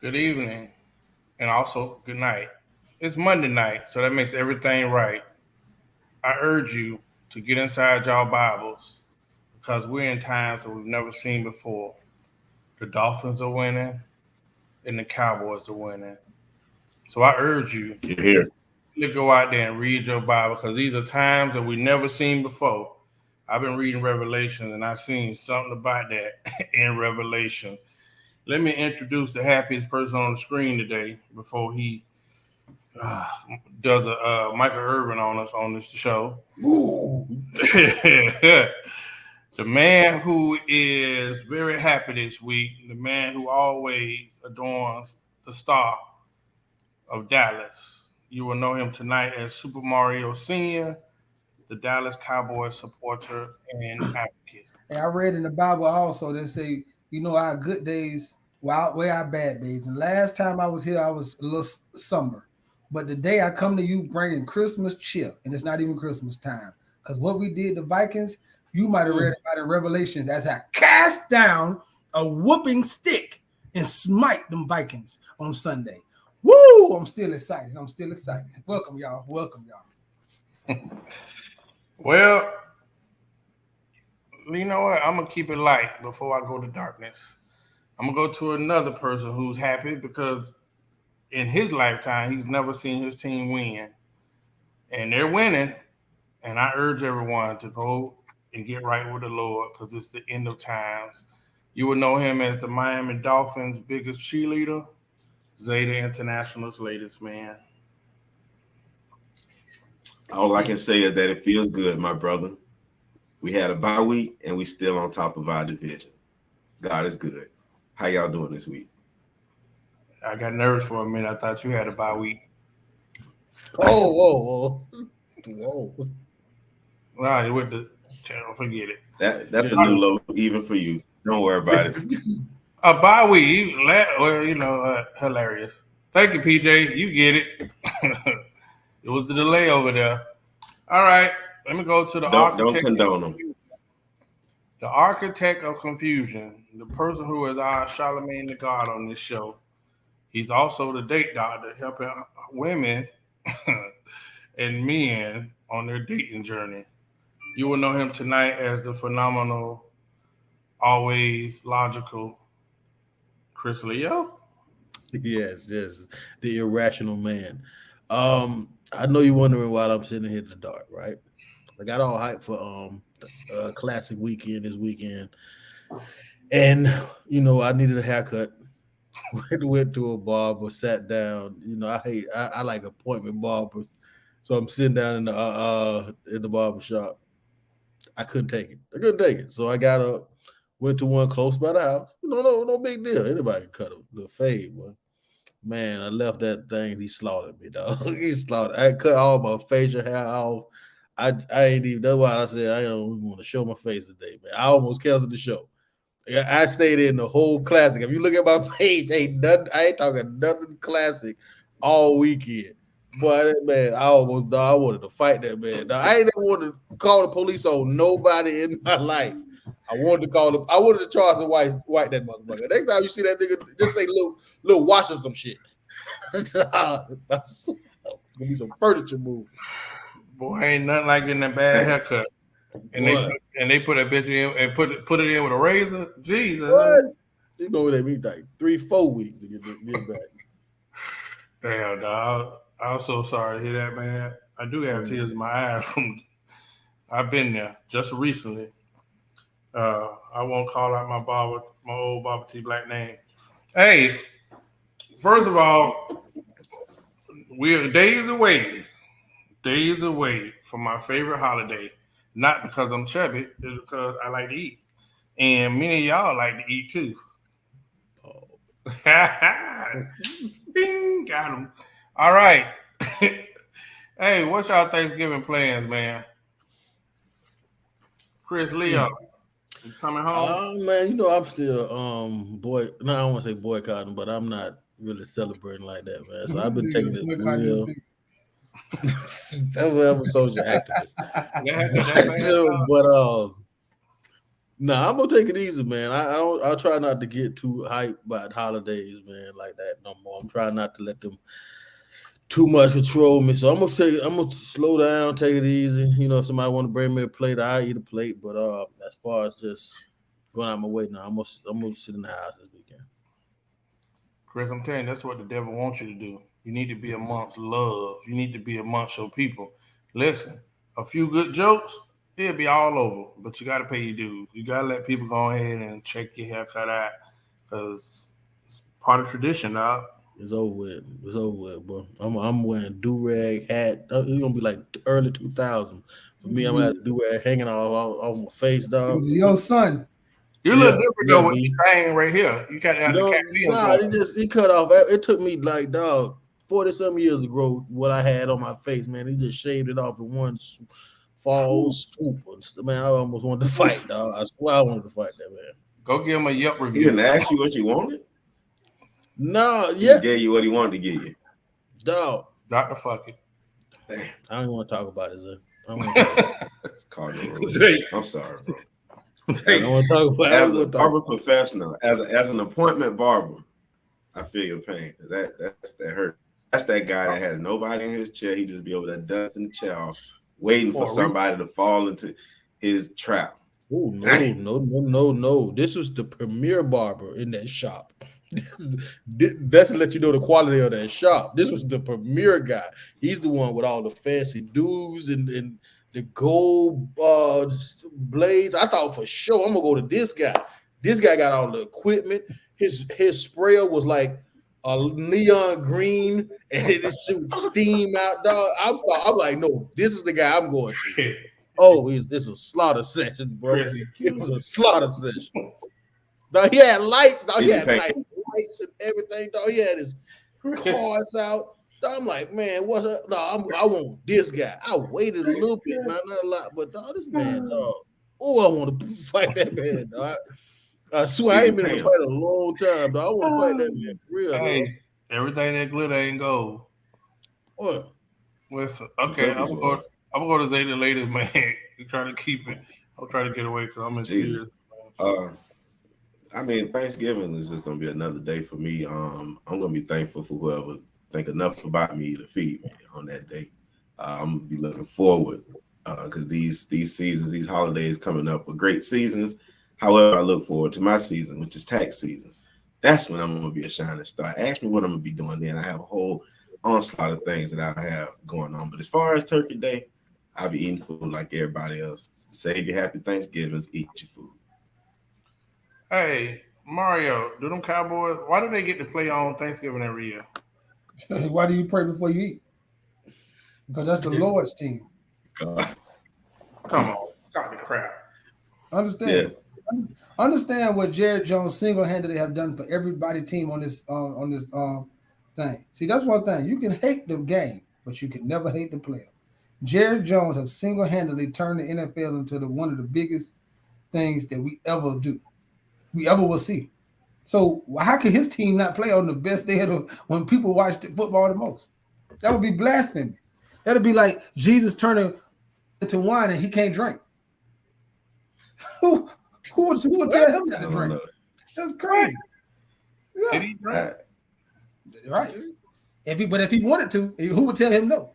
good evening, and also good night. It's Monday night, so that makes everything right. I urge you to get inside y'all Bibles because we're in times that we've never seen before. The Dolphins are winning, and the Cowboys are winning. So I urge you You're here. to go out there and read your Bible because these are times that we've never seen before. I've been reading Revelation and I've seen something about that in Revelation. Let me introduce the happiest person on the screen today before he uh, does a Michael Irvin on us on this show. The man who is very happy this week, the man who always adorns the star of Dallas. You will know him tonight as Super Mario Sr., the Dallas Cowboys supporter and advocate. And I read in the Bible also they say, our good days outweigh our bad days. And last time I was here, I was a little somber. But today I come to you bringing Christmas cheer, and it's not even Christmas time. Because what we did to Vikings, you might have read about in Revelations as I cast down a whooping stick and smite them Vikings on Sunday. Woo! I'm still excited. Welcome, y'all. Well, you know what? I'm gonna keep it light before I go to darkness. I'm gonna go to another person who's happy because in his lifetime he's never seen his team win, and they're winning. And I urge everyone to go and get right with the Lord because it's the end of times. You will know him as the Miami Dolphins' biggest cheerleader, Zeta International's latest man. All I can say is that it feels good, my brother. We had a bye week and we still on top of our division. God is good. How y'all doing this week? I got nervous for a minute. I thought you had a bye week. Whoa. Nah, you with the channel, forget it. That's a new low even for you. Don't worry about it. A bye week, hilarious. Thank you, PJ. You get it. It was the delay over there. All right, let me go to the architect. Don't condone them. The architect of confusion, the person who is our Charlemagne the God on this show. He's also the date doctor, helping women and men on their dating journey. You will know him tonight as the phenomenal, always logical Chris Leo. Yes, the irrational man. I know you're wondering why I'm sitting here in the dark, right? I got all hyped for classic weekend this weekend, and I needed a haircut. Went to a barber, sat down. I like appointment barbers, so I'm sitting down in the barber shop. I couldn't take it. So I got up, went to one close by the house. No big deal. Anybody can cut a little fade, but man, I left that thing. He slaughtered me, dog. He slaughtered. I cut all my facial hair off. I ain't even. That's why I said I don't even want to show my face today, man. I almost canceled the show. I stayed in the whole classic. If you look at my page, ain't nothing. I ain't talking nothing classic all weekend. Boy, man, I wanted to fight that man. Now, I ain't never wanted to call the police on nobody in my life. I wanted to charge the white that motherfucker. Next time you see that nigga, just say little wash or some shit. That's gonna be some furniture move. Boy, ain't nothing like getting a bad haircut. And they put that bitch in and put it in with a razor. Jesus. What? You know what they mean? Like 3-4 weeks to get back. Damn, dog. I'm so sorry to hear that, man. I do have tears in my eyes from. I've been there just recently. I won't call out my old Baba T Black name. Hey, first of all, we're days away from my favorite holiday. Not because I'm chubby, it's because I like to eat. And many of y'all like to eat too. Oh. Ding, got him. All right. Hey, what's y'all Thanksgiving plans, man? Chris Leo, you coming home? Man, I'm still I don't want to say boycotting, but I'm not really celebrating like that, man. So I've been taking it real. I'm a social activist. Nah, I'm gonna take it easy, man. I'll try not to get too hyped about holidays, man, like that no more. I'm trying not to let them too much control me. So I'm gonna slow down, take it easy. You know, if somebody want to bring me a plate, I'll eat a plate. But as far as just going out my way now, I'm gonna sit in the house this weekend. Chris, I'm telling you, that's what the devil wants you to do. You need to be amongst love. You need to be amongst your people. Listen, a few good jokes, it'll be all over. But you got to pay your dues. You got to let people go ahead and check your haircut out because it's part of tradition now. It's over with. It's over with, bro. I'm wearing do-rag hat. It's gonna be like early 2000s. For me, I'm gonna have do-rag hanging off my face, dog. Your son. You're a little different though with your thing right here. You got to have the caffeine. Nah, he cut off. It took me like 40-some years to grow what I had on my face, man. He just shaved it off in one fall swoop. Man, I almost wanted to fight, dog. I swear I wanted to fight that man. Go give him a Yelp He review. didn't ask you what you wanted. No, He yeah, gave you what he wanted to give you. dog. Dr. Fuck it. I don't want to talk about it, Zay. I don't want to talk about it. It's called I'm sorry, bro. I don't want to talk about it. As a barber professional, as an appointment barber, I feel your pain. That's that hurt. That's that guy that has nobody in his chair. He just be over there dusting the chair off, waiting for somebody to fall into his trap. Oh no! This was the premier barber in that shop. That's to let you know the quality of that shop. This was the premier guy. He's the one with all the fancy dues and the gold blades. I thought for sure I'm gonna go to this guy. This guy got all the equipment. His sprayer was like a neon green, and it shoot steam out, dog. I'm like, no, this is the guy I'm going to. Oh, it's a slaughter session, bro. It was a slaughter session. Now he had lights. Now he had nice lights and everything. Dog, he had his cars out. So I'm like, man, what's up? No, I want this guy. I waited a little bit, not a lot, but dog, this man, dog. Oh, I want to fight that man, dog. I swear I ain't been in a fight a long time, dog. I want to fight that man for real. Hey, everything that glitter ain't gold. What? Listen, okay, I'm gonna go to Zeta later, man. You trying to keep it. I'm trying to get away because I'm in tears. I mean, Thanksgiving is just gonna be another day for me. I'm gonna be thankful for whoever think enough about me to feed me on that day. I'm gonna be looking forward because these seasons, these holidays coming up are great seasons. However, I look forward to my season, which is tax season. That's when I'm gonna be a shining star. Ask me what I'm gonna be doing then. I have a whole onslaught of things that I have going on. But as far as Turkey Day, I'll be eating food like everybody else. Save your happy Thanksgivings, eat your food. Hey, Mario, do them Cowboys, why do they get to play on Thanksgiving every year? Why do you pray before you eat? Because that's the Lord's team. Come on, got the crap. Understand? Yeah. Understand what Jared Jones single-handedly have done for everybody team on this thing. See, that's one thing. You can hate the game, but you can never hate the player. Jared Jones have single-handedly turned the NFL into one of the biggest things that we ever will see. So how could his team not play on the best day when people watch football the most? That would be blasphemy. That'd be like Jesus turning into wine and he can't drink. Who would tell him not to drink? That's crazy. Yeah. Did he drink? Right. If he wanted to, who would tell him no?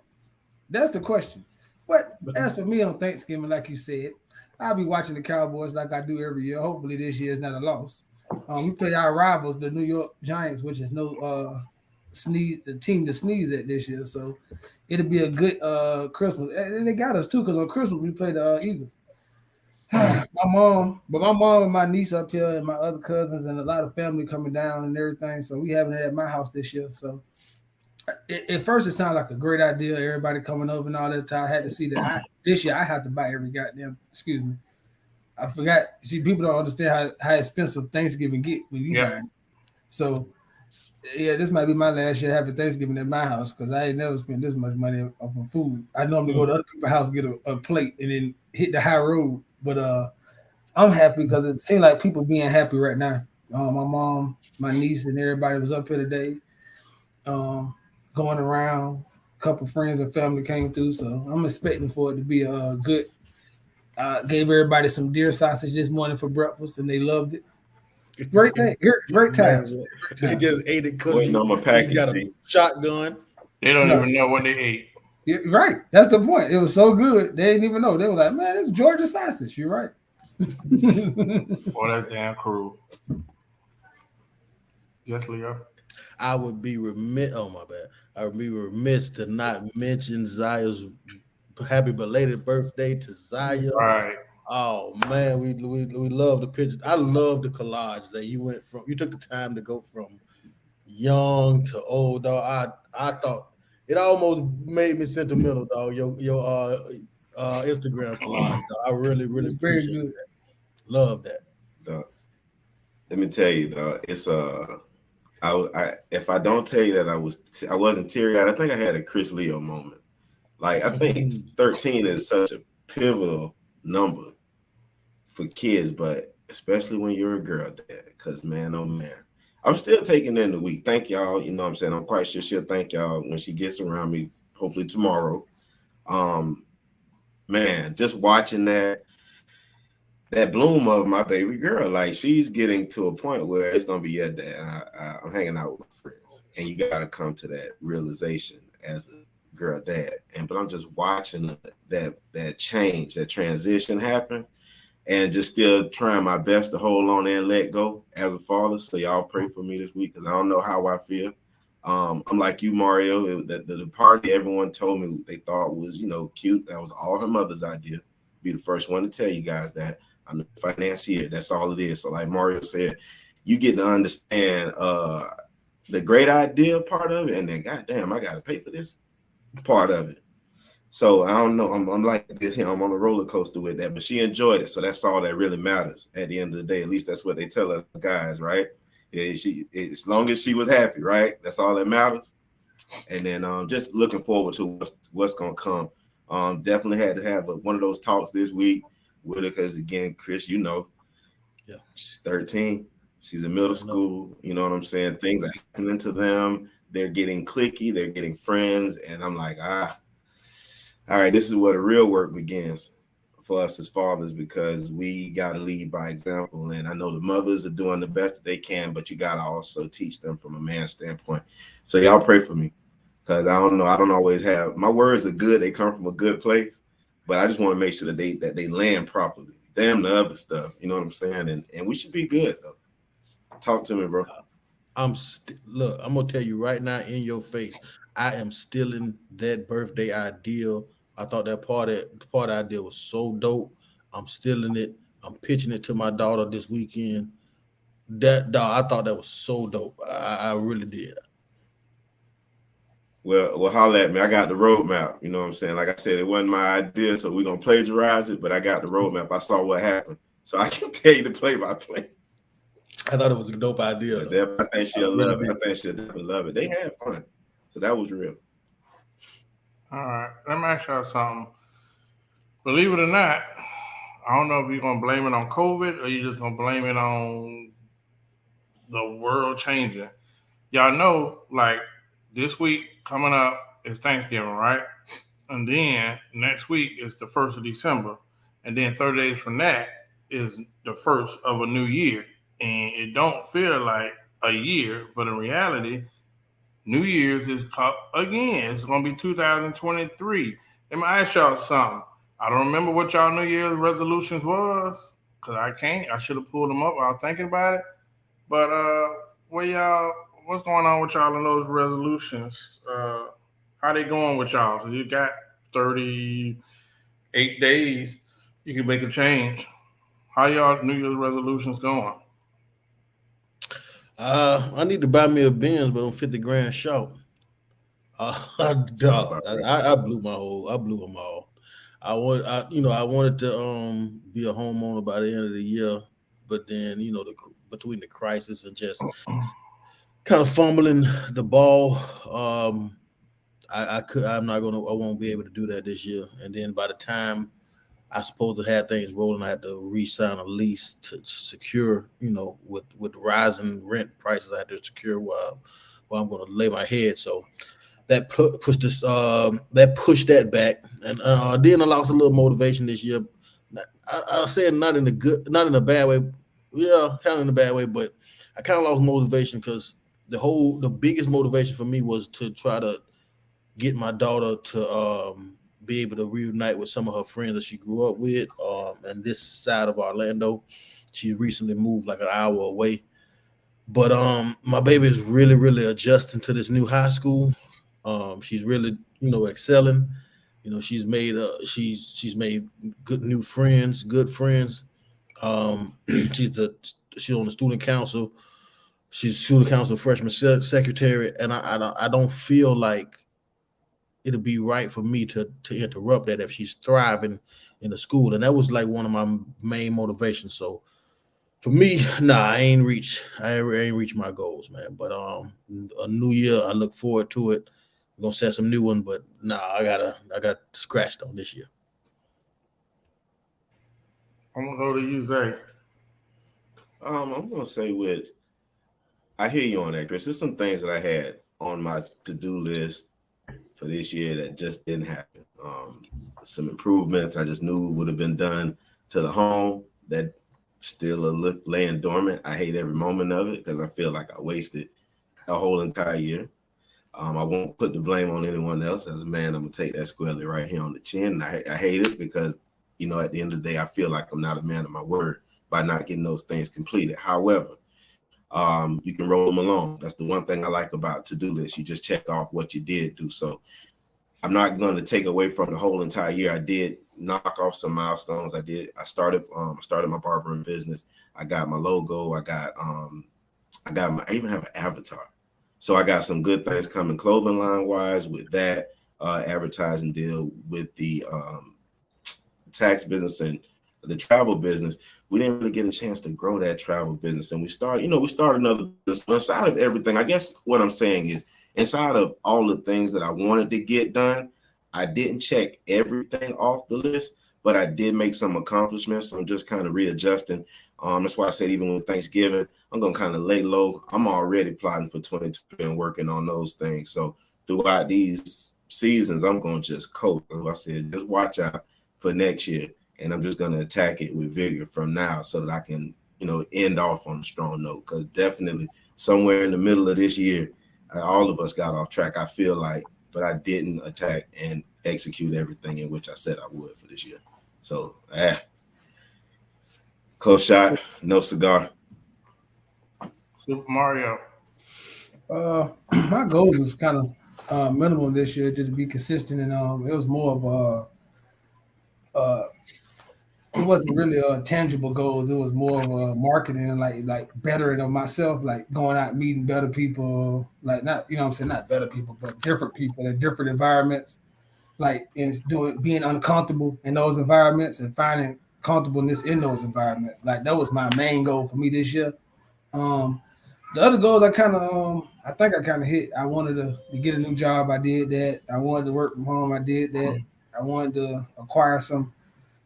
That's the question. But as for me on Thanksgiving, like you said, I'll be watching the Cowboys like I do every year. Hopefully this year is not a loss. We play our rivals, the New York Giants, which is the team to sneeze at this year. So it'll be a good Christmas. And they got us too, because on Christmas we play the Eagles. my mom and my niece up here and my other cousins and a lot of family coming down and everything. So we having it at my house this year. So at first it sounded like a great idea. Everybody coming over and all that time. I had to see that this year I have to buy every goddamn, excuse me. I forgot. See, people don't understand how expensive Thanksgiving get when you buy it. So, yeah, this might be my last year having Thanksgiving at my house because I ain't never spent this much money on food. I normally go to other people's house, get a plate, and then hit the high road. But I'm happy because it seems like people being happy right now. My mom, my niece, and everybody was up here today, going around. A couple friends and family came through, so I'm expecting for it to be a good Gave everybody some deer sausage this morning for breakfast, and they loved it. Great thing. Great times. They just ate it Waiting cooking. on my You package. got a See. shotgun. They don't No. even know what they ate. Yeah, right. That's the point. It was so good. They didn't even know. They were like, man, it's Georgia sausage. You're right. Boy, that damn crew. Yes, Leo. I would be remiss. Oh my bad. I would be remiss to not mention Zaya's happy belated birthday to Zaya. Right. Oh man, we love the pictures. I love the collage that you went from. You took the time to go from young to old, dog. I thought it almost made me sentimental, dog. Your Instagram collage, dog. I really It's very appreciate good. that. Love that. Dog. Let me tell you, dog, it's if I don't tell you that I wasn't teary-eyed, I think I had a Chris Leo moment. Like, I think 13 is such a pivotal number for kids, but especially when you're a girl dad, because man, oh man, I'm still taking in the week. Thank y'all. You know what I'm saying? I'm quite sure she'll thank y'all when she gets around me, hopefully tomorrow. Man, just watching that bloom of my baby girl, like she's getting to a point where it's gonna be, yeah, dad, I'm hanging out with my friends, and you gotta come to that realization as a girl dad. But I'm just watching that change, that transition happen, and just still trying my best to hold on and let go as a father. So y'all pray for me this week because I don't know how I feel. I'm like you, Mario. The party everyone told me they thought was, cute. That was all her mother's idea. Be the first one to tell you guys that. I'm the financier. That's all it is. So like Mario said, you get to understand the great idea part of it, and then goddamn, I got to pay for this part of it. So I don't know. I'm like this here. I'm on a roller coaster with that, but she enjoyed it. So that's all that really matters at the end of the day. At least that's what they tell us guys, right? Yeah, as long as she was happy, right? That's all that matters. And then just looking forward to what's gonna come. Definitely had to have one of those talks this week with her because again, Chris, yeah, she's 13. She's in middle school. You know what I'm saying? Things are happening to them. They're getting cliquey. They're getting friends, and I'm like, all right, this is where the real work begins for us as fathers because we got to lead by example. And I know the mothers are doing the best that they can, but you got to also teach them from a man's standpoint. So y'all pray for me because I don't know. I don't always have my words are good. They come from a good place, but I just want to make sure that they land properly. Damn the other stuff. You know what I'm saying? And we should be good though. Talk to me, bro. Look, I'm going to tell you right now in your face, I am stealing that birthday ideal. I thought that part idea was so dope. I'm stealing it. I'm pitching it to my daughter this weekend. I thought that was so dope. I really did. Well, holler at me. I got the roadmap. You know what I'm saying? Like I said, it wasn't my idea, so we're gonna plagiarize it. But I got the roadmap. I saw what happened, so I can tell you the play-by-play. I thought it was a dope idea. I think she'll love it. I think she'll definitely love it. They had fun, so that was real. All right, let me ask y'all something. Believe it or not, I don't know if you're gonna blame it on COVID or you're just gonna blame it on the world changing. Y'all know, like this week coming up is Thanksgiving, right? And then next week is the 1st of December, and then 30 days from that is the first of a new year. And it don't feel like a year, but in reality, New Year's is again. It's going to be 2023. Let me ask y'all something. I don't remember what y'all New Year's resolutions was because I can't. I should have pulled them up while I was thinking about it. But what's going on with y'all in those resolutions? How they going with y'all? Because you got 38 days. You can make a change. How y'all New Year's resolutions going? I need to buy me a Benz, but I'm 50 grand short. Dog, I blew them all. I wanted to be a homeowner by the end of the year, but then between the crisis and just kind of fumbling the ball, I won't be able to do that this year. And then by the time I supposed to have things rolling, I had to re-sign a lease to secure, with the rising rent prices, I had to secure where I'm going to lay my head. So that pushed that back, and then I lost a little motivation this year. I said not in a bad way. Yeah, kind of in a bad way, but I kind of lost motivation because the biggest motivation for me was to try to get my daughter to be able to reunite with some of her friends that she grew up with. And this side of Orlando, she recently moved like an hour away. But my baby is really, really adjusting to this new high school. She's really, excelling. She's made good friends. Um, she's she's on the student council. She's student council freshman secretary, and I don't feel like it'll be right for me to interrupt that if she's thriving in the school, and that was like one of my main motivations. So for me, nah, I ain't reach my goals, man. But a new year, I look forward to it. We're gonna set some new one, but nah, I got scratched on this year. I'm gonna go to you, Zay. I'm gonna say I hear you on that, Chris. There's some things that I had on my to-do list for this year that just didn't happen. Some improvements I just knew would have been done to the home that still are laying dormant. I hate every moment of it because I feel like I wasted a whole entire year. I won't put the blame on anyone else. As a man, I'm gonna take that squarely right here on the chin. I hate it because, at the end of the day, I feel like I'm not a man of my word by not getting those things completed. However, you can roll them along. That's the one thing I like about to-do list. You just check off what you did do. So I'm not going to take away from the whole entire year. I did knock off some milestones. I started my barbering business. I got my logo. I even have an avatar. So I got some good things coming clothing line wise with that advertising deal with the tax business and the travel business. We didn't really get a chance to grow that travel business. And we started another business. Inside of everything, I guess what I'm saying is inside of all the things that I wanted to get done, I didn't check everything off the list, but I did make some accomplishments. So I'm just kind of readjusting. That's why I said even with Thanksgiving, I'm going to kind of lay low. I'm already plotting for 2020 and working on those things. So throughout these seasons, I'm going to just coast. As I said, just watch out for next year. And I'm just going to attack it with vigor from now so that I can, end off on a strong note. Because definitely somewhere in the middle of this year, all of us got off track, I feel like, but I didn't attack and execute everything in which I said I would for this year. So, close shot, no cigar. Super Mario. My goals was kind of minimal this year, just to be consistent, and it was more of it wasn't really tangible goals. It was more of a marketing and like bettering of myself, like going out meeting better people, like not not better people, but different people in different environments, like and being uncomfortable in those environments and finding comfortableness in those environments. Like that was my main goal for me this year. The other goals I think I kind of hit. I wanted to get a new job. I did that. I wanted to work from home. I did that. I wanted to acquire some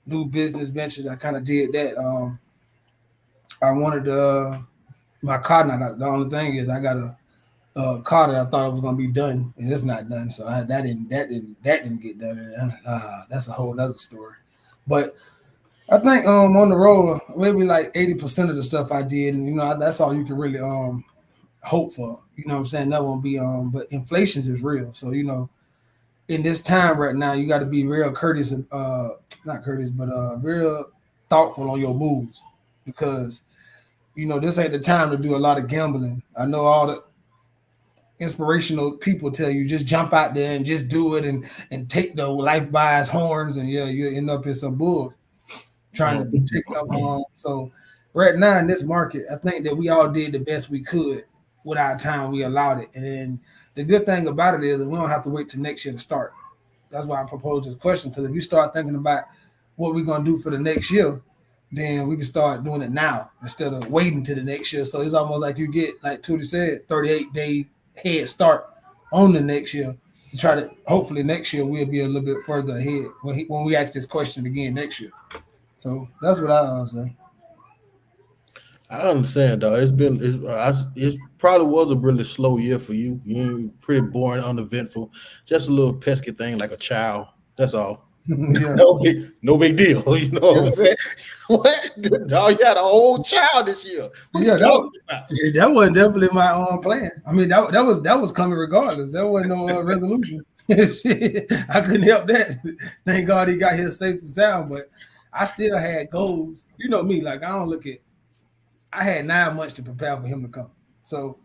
new business ventures. I kind of did that. I wanted my car. Now the only thing is I got a car that I thought it was going to be done, and it's not done. So that didn't get done. That's a whole other story. But I think on the road, maybe like 80% of the stuff I did, and that's all you can really hope for. You know what I'm saying? That won't be but inflation is real. So in this time right now, you got to be real courteous, not courteous, but real thoughtful on your moves, because this ain't the time to do a lot of gambling. I know all the inspirational people tell you just jump out there and just do it and take the life by its horns, and you end up in some bull trying to take something on. So right now in this market, I think that we all did the best we could with our time. We allowed it, and then the good thing about it is that we don't have to wait till next year to start. That's why I proposed this question, because if you start thinking about what we're going to do for the next year, then we can start doing it now instead of waiting to the next year. So it's almost like you get, like Tootie said, 38-day head start on the next year to try to, hopefully next year we'll be a little bit further ahead when we ask this question again next year. So that's what I say. I understand, though. It probably was a really slow year for you. You pretty boring, uneventful, just a little pesky thing like a child. That's all. Yeah. No big deal. You know what I'm saying? What? Dog, you had a whole child this year. What Yeah, you talking about? that was definitely my own plan. I mean, that was coming regardless. There wasn't no resolution. Shit, I couldn't help that. Thank God he got here safe and sound. But I still had goals. You know me, like I don't look at. I had 9 months to prepare for him to come. So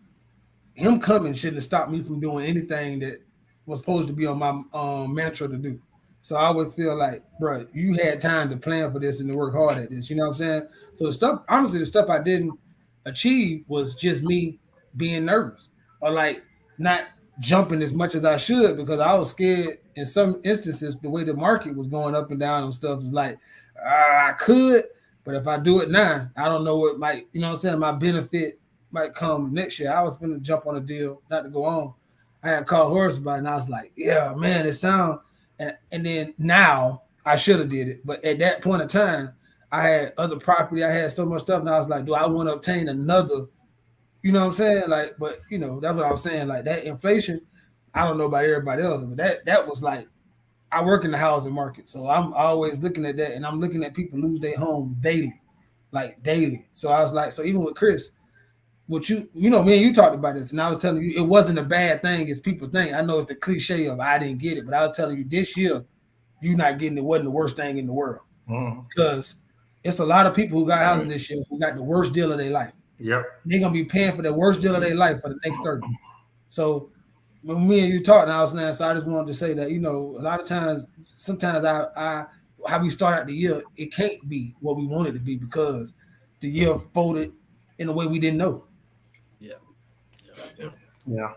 him coming shouldn't have stopped me from doing anything that was supposed to be on my mantra to do. So I would feel like, bro, you had time to plan for this and to work hard at this. You know what I'm saying? So the stuff, honestly, the stuff I didn't achieve was just me being nervous or like not jumping as much as I should because I was scared in some instances the way the market was going up and down and stuff was like, I could, but if I do it now, I don't know what might, you know what I'm saying? My benefit might come next year. I was going to jump on a deal, not to go on. I had called Horace about it, and I was like, yeah, man, it sound. And then now I should have did it. But at that point in time, I had other property. I had so much stuff. And I was like, do I want to obtain another? You know what I'm saying? Like, but, you know, that's what I was saying. Like that inflation, I don't know about everybody else, but that was like, I work in the housing market. So I'm always looking at that. And I'm looking at people lose their home daily, like daily. So I was like, so even with Chris, what you know, me and you talked about this, and I was telling you it wasn't a bad thing as people think. I know it's the cliche of I didn't get it, but I was telling you this year, you not getting it wasn't the worst thing in the world because it's a lot of people who got housing this year who got the worst deal of their life. Yep, they're gonna be paying for the worst deal of their life for the next 30. So when me and you talked, and I was saying, so I just wanted to say that, you know, a lot of times, sometimes I how we start out the year, it can't be what we want it to be because the year folded in a way we didn't know. yeah.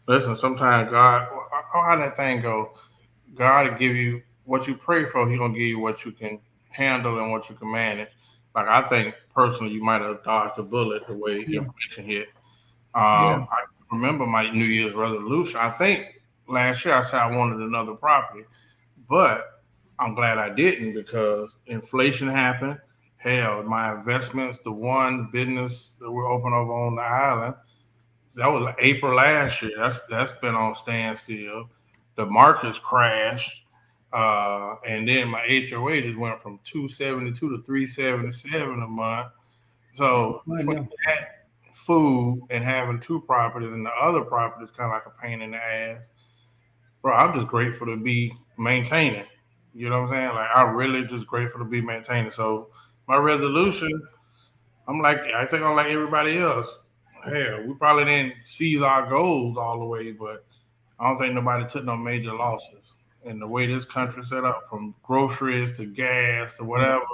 Listen, sometimes God, how that thing go? God will give you what you pray for. He gonna give you what you can handle and what you can manage. Like I think personally, you might have dodged a bullet the way inflation hit. I remember my New Year's resolution. I think last year I said I wanted another property, but I'm glad I didn't because inflation happened. Hell, my investments, the one business that we're open over on the island, that was like April last year. That's been on standstill. The markets crashed, and then my HOA just went from 272 to 377 a month. So between that food and having two properties and the other property is kind of like a pain in the ass. Bro, I'm just grateful to be maintaining. You know what I'm saying? Like I'm really just grateful to be maintaining. So my resolution, I think I'm like everybody else. Hell, we probably didn't seize our goals all the way, but I don't think nobody took no major losses. And the way this country set up, from groceries to gas to whatever,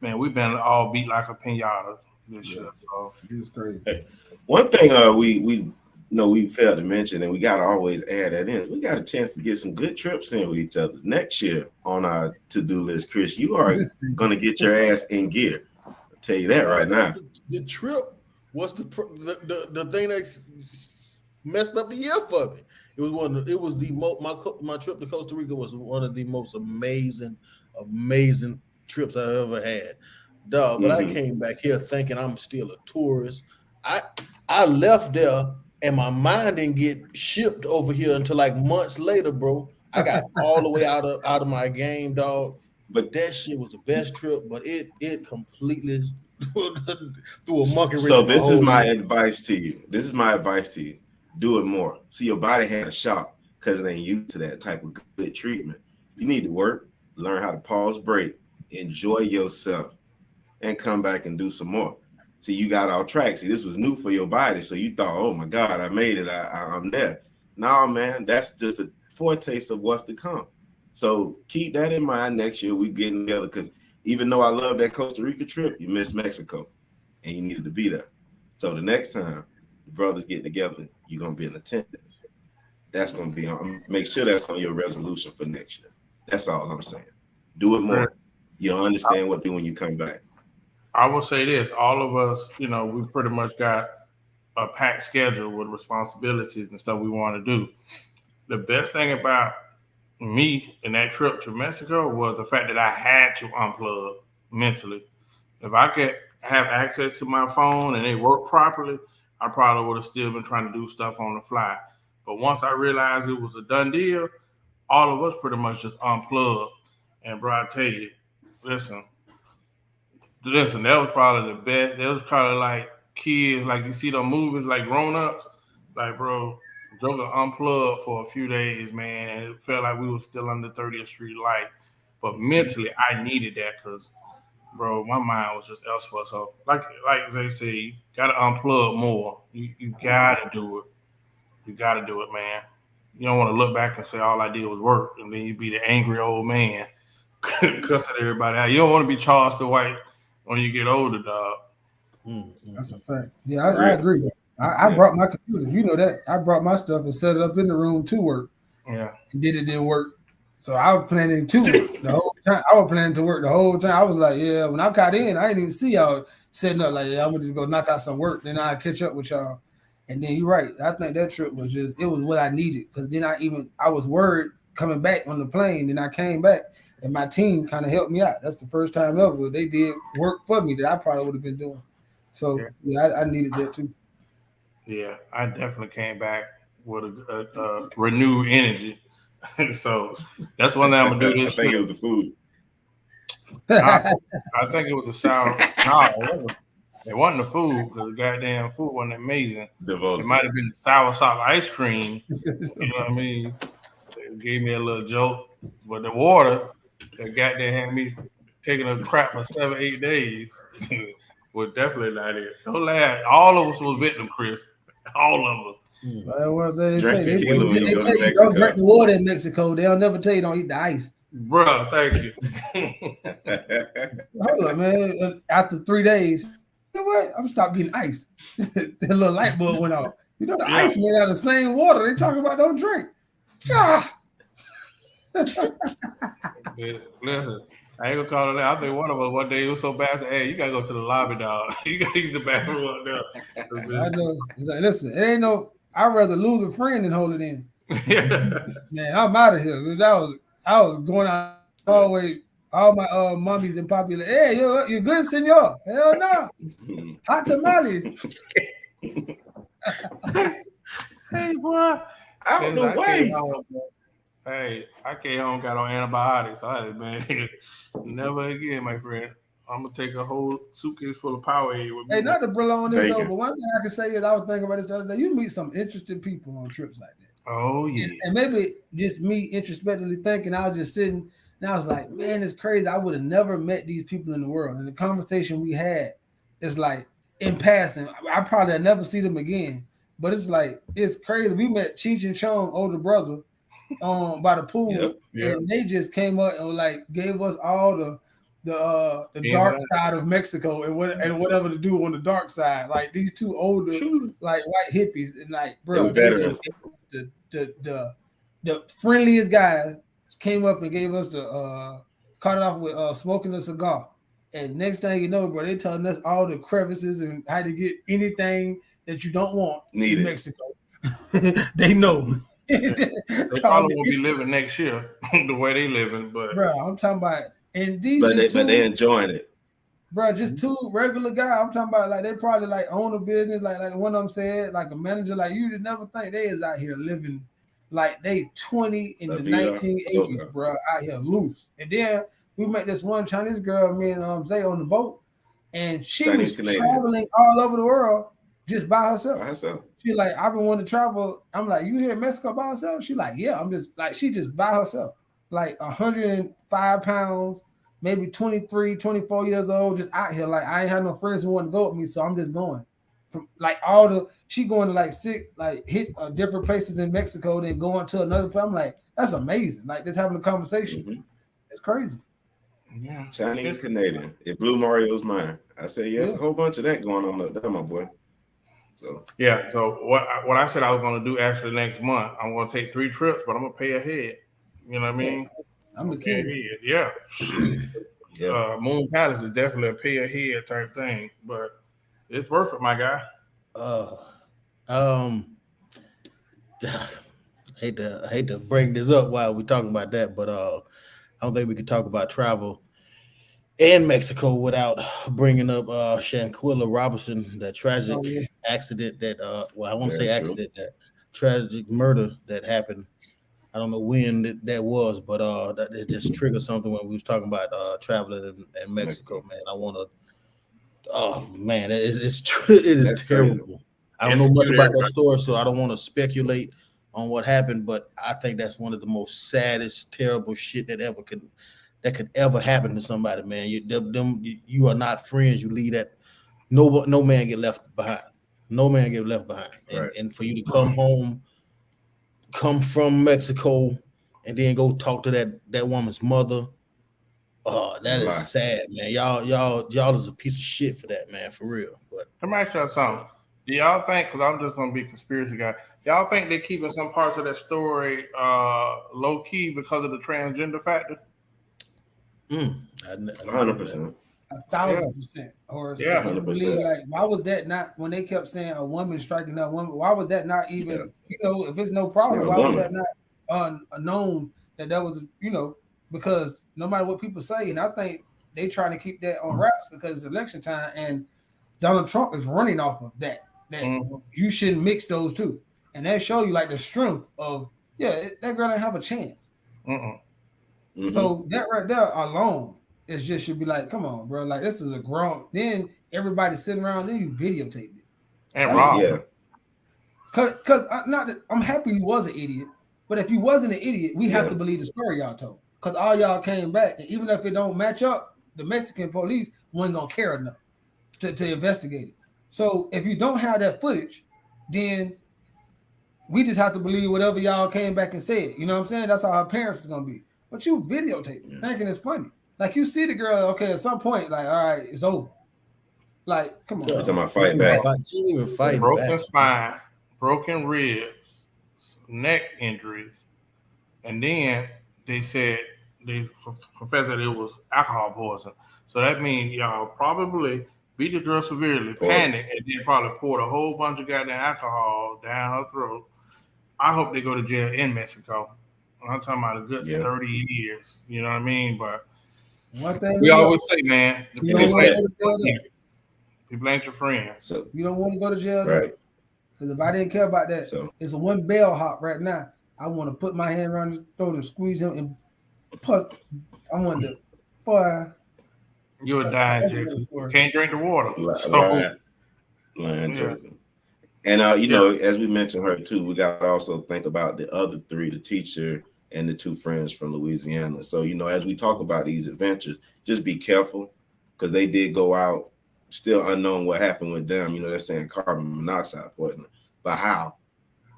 man, we've been all beat like a pinata this year. So it's crazy. Hey, one thing we know we failed to mention, and we got to always add that in. We got a chance to get some good trips in with each other next year on our to-do list. Chris, you are going to get your ass in gear. I'll tell you that right now. The trip was the thing that messed up the year for me. It was my trip to Costa Rica was one of the most amazing trips I ever had. Dog, but I came back here thinking I'm still a tourist. I left there and my mind didn't get shipped over here until like months later, bro. I got all the way out of my game, dog. But that shit was the best trip, but it completely threw a monkey wrench. So this is my advice to you. Do it more. See, your body had a shock because it ain't used to that type of good treatment. You need to work, learn how to pause, break, enjoy yourself, and come back and do some more. See, you got off track. See, this was new for your body, so you thought, oh my God, I made it. I'm there. No, man, that's just a foretaste of what's to come. So keep that in mind next year. We getting together because even though I love that Costa Rica trip, you missed Mexico, and you needed to be there. So the next time the brothers get together, you're gonna be in attendance. That's gonna be on. Make sure that's on your resolution for next year. That's all I'm saying. Do it more. You'll understand what to do when you come back. I will say this: all of us, you know, we pretty much got a packed schedule with responsibilities and stuff we want to do. The best thing about me in that trip to Mexico was the fact that I had to unplug mentally. If I could have access to my phone and it worked properly, I probably would have still been trying to do stuff on the fly. But once I realized it was a done deal, all of us pretty much just unplugged. And bro, I tell you, listen, that was probably the best. That was probably like kids, like you see the movies, like grown ups, like bro, Joker unplugged for a few days, man, and it felt like we were still on the 30th Street light. But mentally, I needed that because, bro, my mind was just elsewhere. So, like they say, you gotta unplug more. You gotta do it. You gotta do it, man. You don't want to look back and say all I did was work, and then you be the angry old man cussing everybody out. You don't want to be Charles the White when you get older, dog. That's a fact. Yeah, I agree. I brought my computer. You know that. I brought my stuff and set it up in the room to work. Yeah. And didn't work. So I was planning to work the whole time. I was planning to work the whole time. I was like, yeah, when I got in, I didn't even see y'all setting up like, yeah, I'm gonna just go knock out some work. Then I'll catch up with y'all. And then you're right. I think that trip was it was what I needed. Because then I was worried coming back on the plane. Then I came back and my team kind of helped me out. That's the first time ever they did work for me that I probably would have been doing. So yeah, I needed that too. Yeah, I definitely came back with a renewed energy. So that's one thing I'm gonna do this. I think it was the food. I think it was the sour. No, it wasn't the food because the goddamn food wasn't amazing. It might have been the sour salt ice cream. You know what I mean? It gave me a little joke, but the water that goddamn had me taking a crap for 7-8 days was definitely not it. Don't laugh. All of us was victim, Chris. All of us. They tell you don't drink the water in Mexico. They'll never tell you don't eat the ice. Bro, thank you. Hold on, man. After 3 days, you know what? I'm stopped getting ice. The little light bulb went off. You know the ice made out of the same water. They talking about don't drink. Ah. Listen, I ain't gonna call it that. I think one of us one day it was so bad. I said, hey, you gotta go to the lobby, dog. You gotta use the bathroom up there. I know. It's like, listen, it ain't no. I'd rather lose a friend than hold it in. Man, I'm out of here because I was going out all the way. All my mummies and poppy like, hey, you good, senor? Hell no. Hot tamale. Hey, boy. I don't know why. Hey, I came home, got on antibiotics. I said, man, never again, my friend. I'm gonna take a whole suitcase full of Powerade with me. Hey, not to blow on this though, but one thing I can say is I was thinking about this the other day. You meet some interesting people on trips like that. Oh yeah. And maybe just me introspectively thinking, I was just sitting and I was like, man, it's crazy. I would have never met these people in the world. And the conversation we had is like in passing. I probably never see them again. But it's like it's crazy. We met Cheech and Chong, older brother, by the pool, and they just came up and like gave us all the dark side of Mexico and whatever to do on the dark side. Like these two older like white hippies and like bro, the friendliest guys came up and gave us the cut it off with smoking a cigar. And next thing you know, bro, they telling us all the crevices and how to get anything that you don't want in Mexico. They know. They probably won't be living next year the way they living, but bro, I'm talking about and these but they enjoying it. Bro, just two regular guys. I'm talking about like they probably like own a business, like one of them said, like a manager. Like you'd never think they is out here living like they 20 in the 1980s, bro, out here loose. And then we met this one Chinese girl, me and Zay on the boat, and she was traveling all over the world just by herself. She like, I've been wanting to travel. I'm like, you here in Mexico by herself? She like, yeah. I'm just like, she just by herself, like 105 pounds. Maybe 23, 24 years old, just out here. Like, I ain't had no friends who want to go with me, so I'm just going. From like she going to like hit different places in Mexico, then going to another place. I'm like, that's amazing. Like, just having a conversation. Mm-hmm. It's crazy. Yeah. Chinese Canadian. It blew Mario's mind. I said, yes, a whole bunch of that going on up there, my boy. So yeah. So what I said I was going to do actually next month, I'm going to take 3 trips, but I'm going to pay ahead. You know what I mean? I'm the kid. Yeah. Moon Palace is definitely a pay ahead type thing, but it's worth it, my guy. Hate to bring this up while we're talking about that, but I don't think we could talk about travel in Mexico without bringing up Shanquilla Robinson, that tragic accident that I won't say accident, that tragic murder that happened I don't know when that was, but that it just triggered something when we was talking about traveling in Mexico, man. I want to. Oh man, it is That's terrible. crazy. I don't know much Execute about that everybody. story, so I don't want to speculate on what happened. But I think that's one of the most saddest, terrible shit that could ever happen to somebody, man. You are not friends. You leave that no man get left behind. No man get left behind. Right. And for you to come home, come from Mexico, and then go talk to that woman's mother. Oh, that is Lie. sad, man. Y'all is a piece of shit for that, man, for real. But Let me ask y'all something. Do y'all think, because I'm just going to be a conspiracy guy, y'all think they're keeping some parts of that story low key because of the transgender factor? 100%. 1,000%. Or Yeah. 100%. like, why was that not when they kept saying a woman striking a woman? Why was that not even, if it's no problem, not a why was woman. that not known that was, because no matter what people say, and I think they trying to keep that on wraps because it's election time and Donald Trump is running off of that you shouldn't mix those two. And that show you like the strength of, that girl didn't have a chance. Mm-hmm. So that right there alone is just should be like, come on, bro. Like, this is a grown. Then everybody sitting around, then you videotape it. And wrong. Yeah. Cause not that I'm happy he was an idiot, but if he wasn't an idiot, we have to believe the story y'all told. Cause all y'all came back, and even if it don't match up, the Mexican police wasn't gonna care enough to investigate it. So if you don't have that footage, then we just have to believe whatever y'all came back and said. You know what I'm saying? That's how our parents is gonna be. But you videotape it, thinking it's funny. Like, you see the girl, okay, at some point, like, all right, it's over. Like, come on. You're talking about fight back. She didn't even fight Broken back. spine, broken ribs, neck injuries, and then they said they confessed that it was alcohol poison. So that means y'all probably beat the girl severely, panicked, and then probably poured a whole bunch of goddamn alcohol down her throat. I hope they go to jail in Mexico. I'm talking about a good 30 years. You know what I mean? But one thing we always say, man, you don't want to go to jail. people ain't your friends. So you don't want to go to jail, right? Because if I didn't care about that, it's a one bellhop right now. I want to put my hand around his throat and squeeze him and put. I want to, boy. You would die, Jacob. Can't drink the water. Lying, joking. And as we mentioned her too, we got to also think about the other three: the teacher and the two friends from Louisiana. So as we talk about these adventures, just be careful because they did go out. Still unknown what happened with them. They're saying carbon monoxide poisoning, but how?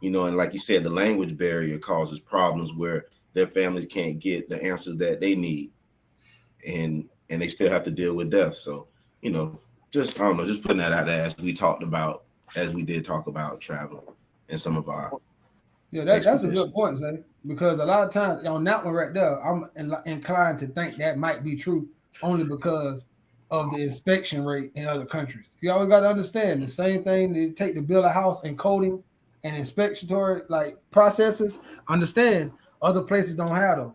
And like you said, the language barrier causes problems where their families can't get the answers that they need, and they still have to deal with death. So, just putting that out there as we did talk about traveling and some of our that's a good point, Zay, because a lot of times on that one right there, I'm inclined to think that might be true only because of the inspection rate in other countries. You always got to understand the same thing. They take the bill of house and coding and inspectionatory processes. Understand other places don't have those.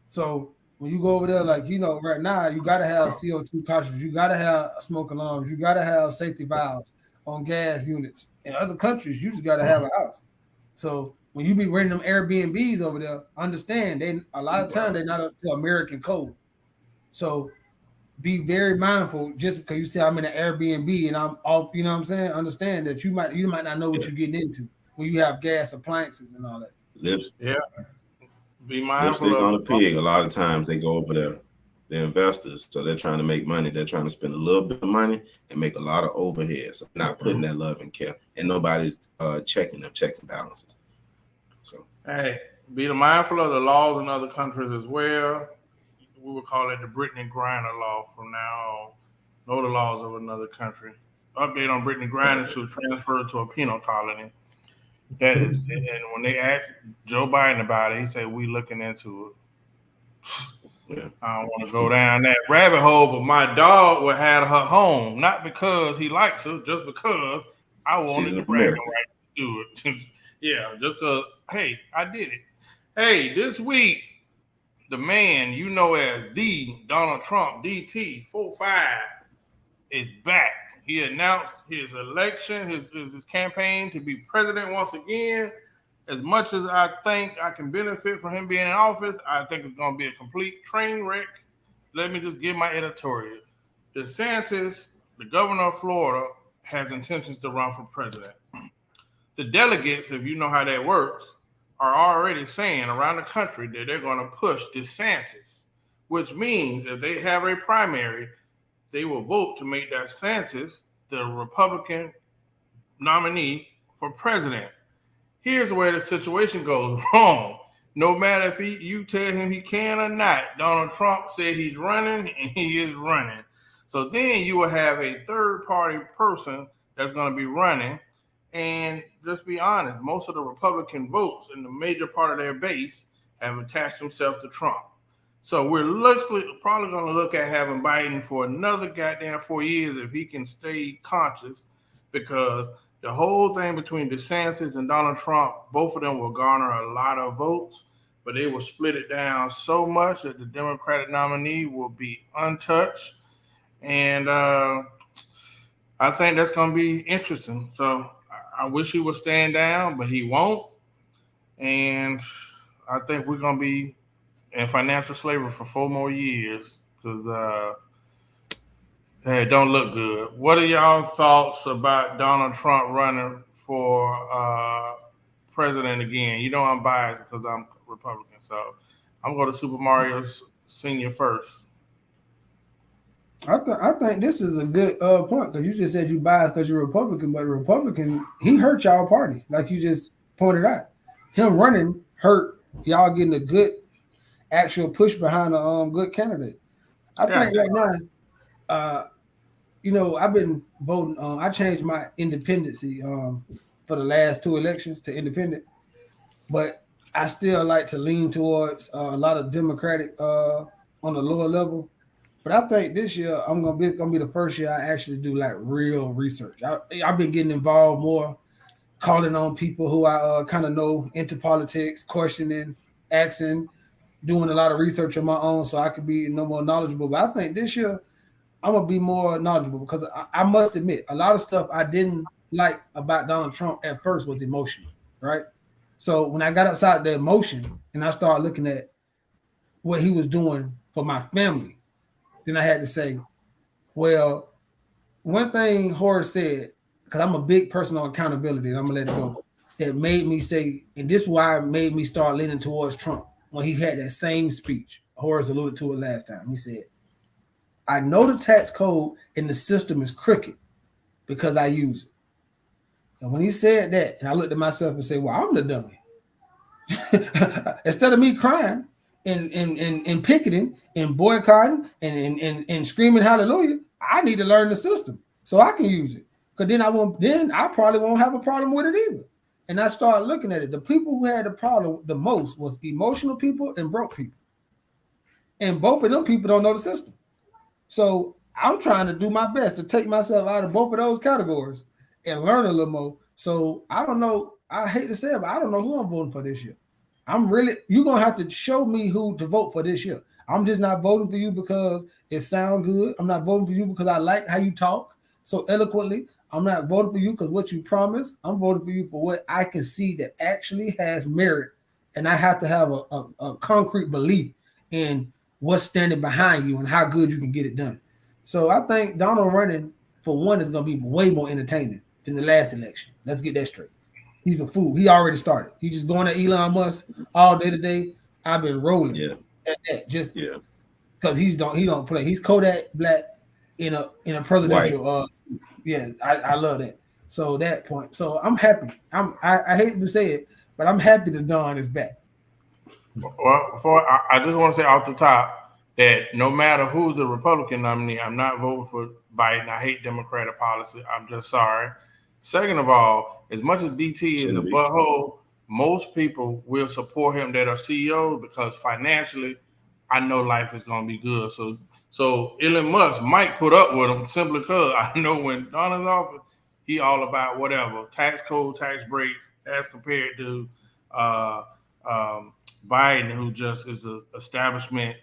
So when you go over there, right now, you got to have CO2 cartridges. You got to have smoke alarms. You got to have safety valves on gas units. In other countries, you just got to have a house. So when you be renting them Airbnbs over there, understand a lot of times they're not up to American code. So be very mindful. Just because you say I'm in an Airbnb and I'm off, you know what I'm saying? Understand that you might not know what you're getting into when you have gas appliances and all that. Be mindful on the pig. A lot of times they go over there. They're investors, so they're trying to make money. They're trying to spend a little bit of money and make a lot of overhead. So not putting that love and care, and nobody's checking them checks and balances. So hey, be mindful of the laws in other countries as well. We would call it the Brittany Griner law from now on. Know the laws of another country. Update on Brittany Griner to transfer to a penal colony. That is, and when they asked Joe Biden about it, he said, "We looking into it." I don't want to go down that rabbit hole, but my dog would have her home, not because he likes her, just because I wanted the bragging right to do it. Yeah, just because, hey, I did it. Hey, this week, the man you know as Donald Trump, DT45, is back. He announced his election, his campaign to be president once again. as much as I think I can benefit from him being in office, I think it's going to be a complete train wreck. Let me just give my editorial. DeSantis, the governor of Florida, has intentions to run for president. The delegates, if you know how that works, are already saying around the country that they're going to push DeSantis, which means if they have a primary, they will vote to make DeSantis the Republican nominee for president. Here's where the situation goes wrong. No matter if you tell him he can or not, Donald Trump said he's running, and he is running. So then you will have a third-party person that's going to be running. And just be honest, most of the Republican votes in the major part of their base have attached themselves to Trump. So we're probably going to look at having Biden for another goddamn 4 years if he can stay conscious, because the whole thing between DeSantis and Donald Trump, both of them will garner a lot of votes, but they will split it down so much that the Democratic nominee will be untouched. And I think that's going to be interesting. So I wish he would stand down, but he won't. And I think we're going to be in financial slavery for 4 more years because it don't look good. What are y'all thoughts about Donald Trump running for president again? You know I'm biased because I'm Republican, so I'm going to Super Mario Senior first. I think this is a good point, because you just said you biased because you're Republican, but Republican, he hurt y'all party, like you just pointed out. Him running hurt y'all getting a good actual push behind a good candidate. I think right now, I've been voting. I changed my independency for the last 2 elections to independent, but I still like to lean towards a lot of Democratic on the lower level. But I think this year I'm gonna be the first year I actually do like real research. I've been getting involved more, calling on people who I kind of know into politics, questioning, asking, doing a lot of research on my own so I could be no more knowledgeable. But I think this year I'm gonna be more knowledgeable, because I must admit a lot of stuff I didn't like about Donald Trump at first was emotional, right? So when I got outside the emotion and I started looking at what he was doing for my family, then I had to say, well, one thing Horace said, because I'm a big person on accountability, and I'm gonna let it go, that made me say, and this is why it made me start leaning towards Trump. When he had that same speech, Horace alluded to it last time. He said, I know the tax code in the system is crooked because I use it. And when he said that, and I looked at myself and said, well, I'm the dummy. Instead of me crying and picketing and boycotting and screaming hallelujah, I need to learn the system so I can use it. Because then I probably won't have a problem with it either. And I started looking at it. The people who had the problem the most was emotional people and broke people. And both of them people don't know the system. So I'm trying to do my best to take myself out of both of those categories and learn a little more. So I don't know. I hate to say it, but I don't know who I'm voting for this year. You're going to have to show me who to vote for this year. I'm just not voting for you because it sounds good. I'm not voting for you because I like how you talk so eloquently. I'm not voting for you because what you promised. I'm voting for you for what I can see that actually has merit. And I have to have a concrete belief in what's standing behind you and how good you can get it done. So I think Donald running for one is going to be way more entertaining than the last election. Let's get that straight. He's a fool. He already started. He's just going to Elon Musk all day today. I've been rolling at that just because he don't play. He's Kodak Black in a presidential. I love that. So that point. So I'm happy. I hate to say it, but I'm happy that Don is back. Well, I just want to say off the top that no matter who's the Republican nominee, I'm not voting for Biden. I hate Democratic policy. I'm just sorry. Second of all, as much as DT is a butthole, most people will support him that are CEOs because financially, I know life is going to be good. So Elon Musk might put up with him simply because I know when Donald's office, he all about whatever tax code, tax breaks, as compared to Biden, who just is an establishment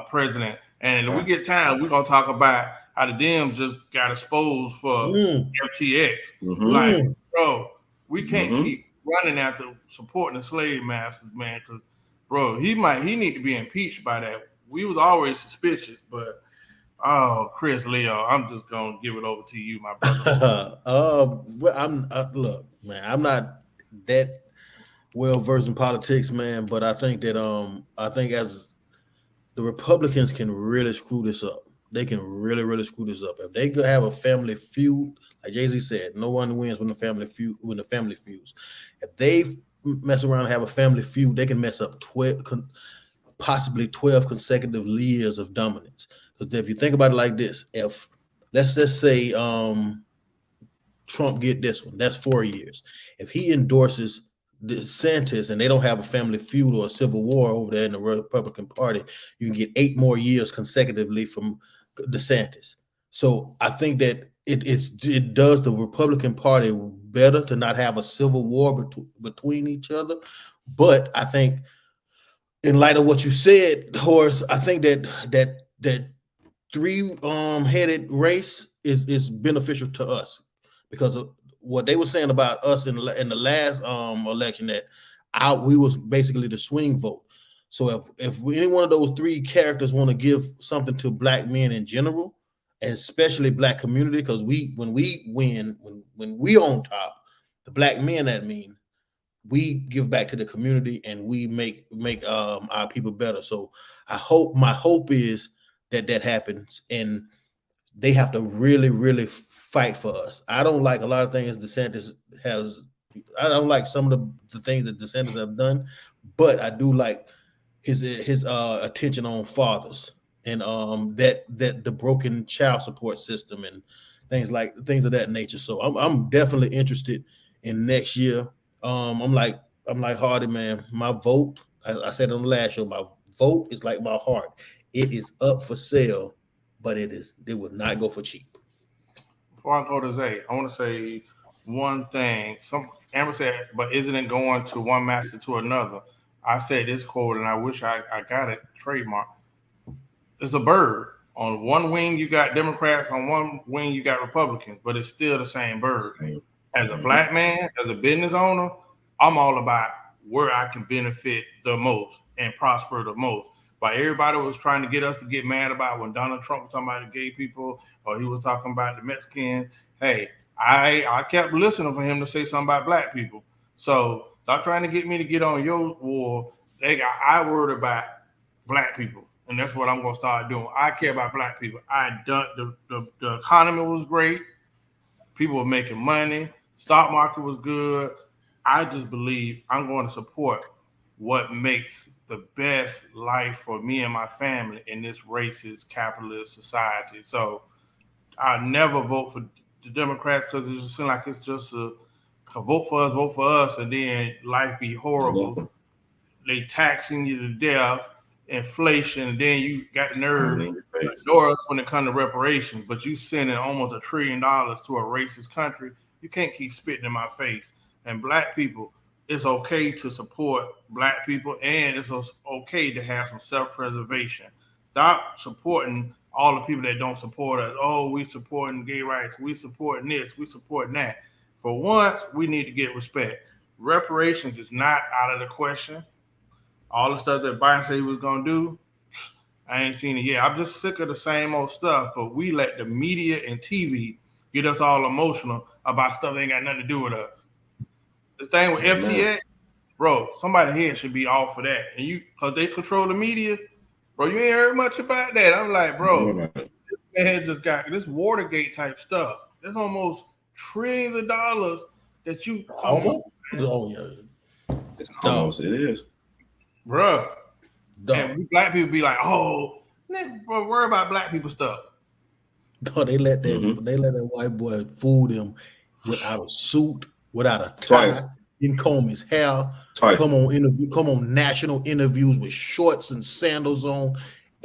president. And if we get time, we're gonna talk about how the Dems just got exposed for FTX. Like, bro, we can't keep running after supporting the slave masters, man. Because, bro, he need to be impeached by that. We was always suspicious, but Chris Leo, I'm just gonna give it over to you, my brother. Well, look, man. I'm not that well versed in politics, man. But I think that as the Republicans can really screw this up. They can really, really screw this up. If they could have a family feud, like Jay-Z said, no one wins when the family feuds. If they mess around and have a family feud, they can mess up possibly 12 consecutive years of dominance. Because if you think about it like this, if let's just say Trump get this one, that's 4 years. If he endorses DeSantis and they don't have a family feud or a civil war over there in the Republican Party, you can get 8 more years consecutively from DeSantis. So I think that it does the Republican Party better to not have a civil war between each other. But I think, in light of what you said, Horace, I think that three-headed race is beneficial to us because of what they were saying about us in the last election, that we was basically the swing vote. So if any one of those three characters want to give something to Black men in general, and especially Black community, because when we win, when we on top, the Black men, that mean we give back to the community and we make our people better. So my hope is that happens, and they have to really, really fight for us. I don't like a lot of things DeSantis has. I don't like some of the things that DeSantis have done, but I do like his attention on fathers and that the broken child support system and things of that nature. So I'm definitely interested in next year. I'm like Hardy, man. My vote, I said on the last show, my vote is like my heart. It is up for sale, but it will not go for cheap. Before I go to Zay, I want to say one thing. Amber said, but isn't it going to one master to another? I said this quote, and I wish I got it trademark. It's a bird. On one wing, you got Democrats. On one wing, you got Republicans, but it's still the same bird. As a Black man, as a business owner, I'm all about where I can benefit the most and prosper the most. But everybody was trying to get us to get mad about when Donald Trump was talking about the gay people, or he was talking about the Mexicans. Hey, I kept listening for him to say something about Black people. So stop trying to get me to get on your war. I worried about Black people, and that's what I'm gonna start doing. I care about Black people. The economy was great. People were making money. Stock market was good. I just believe I'm going to support what makes the best life for me and my family in this racist capitalist society. So I never vote for the Democrats because it just seems like it's just a vote for us, and then life be horrible. They taxing you to death, inflation, and then you got the nerve to ignore us when it comes to reparations, but you sending almost $1 trillion to a racist country. You can't keep spitting in my face. And Black people, it's okay to support Black people, and it's okay to have some self-preservation. Stop supporting all the people that don't support us. Oh, we supporting gay rights. We supporting this. We supporting that. For once, we need to get respect. Reparations is not out of the question. All the stuff that Biden said he was going to do, I ain't seen it yet. I'm just sick of the same old stuff, but we let the media and TV get us all emotional about stuff that ain't got nothing to do with us. The thing with FTX, bro, somebody here should be all for that. And because they control the media, bro, you ain't heard much about that. I'm like, bro, this man just got this Watergate type stuff. There's almost trillions of dollars that you almost. Oh yeah, it's almost it is, bro. And we Black people be like, oh, bro, worry about Black people stuff. No, they let that white boy fool them without a suit, without a tie, didn't comb his hair, come on national interviews with shorts and sandals on,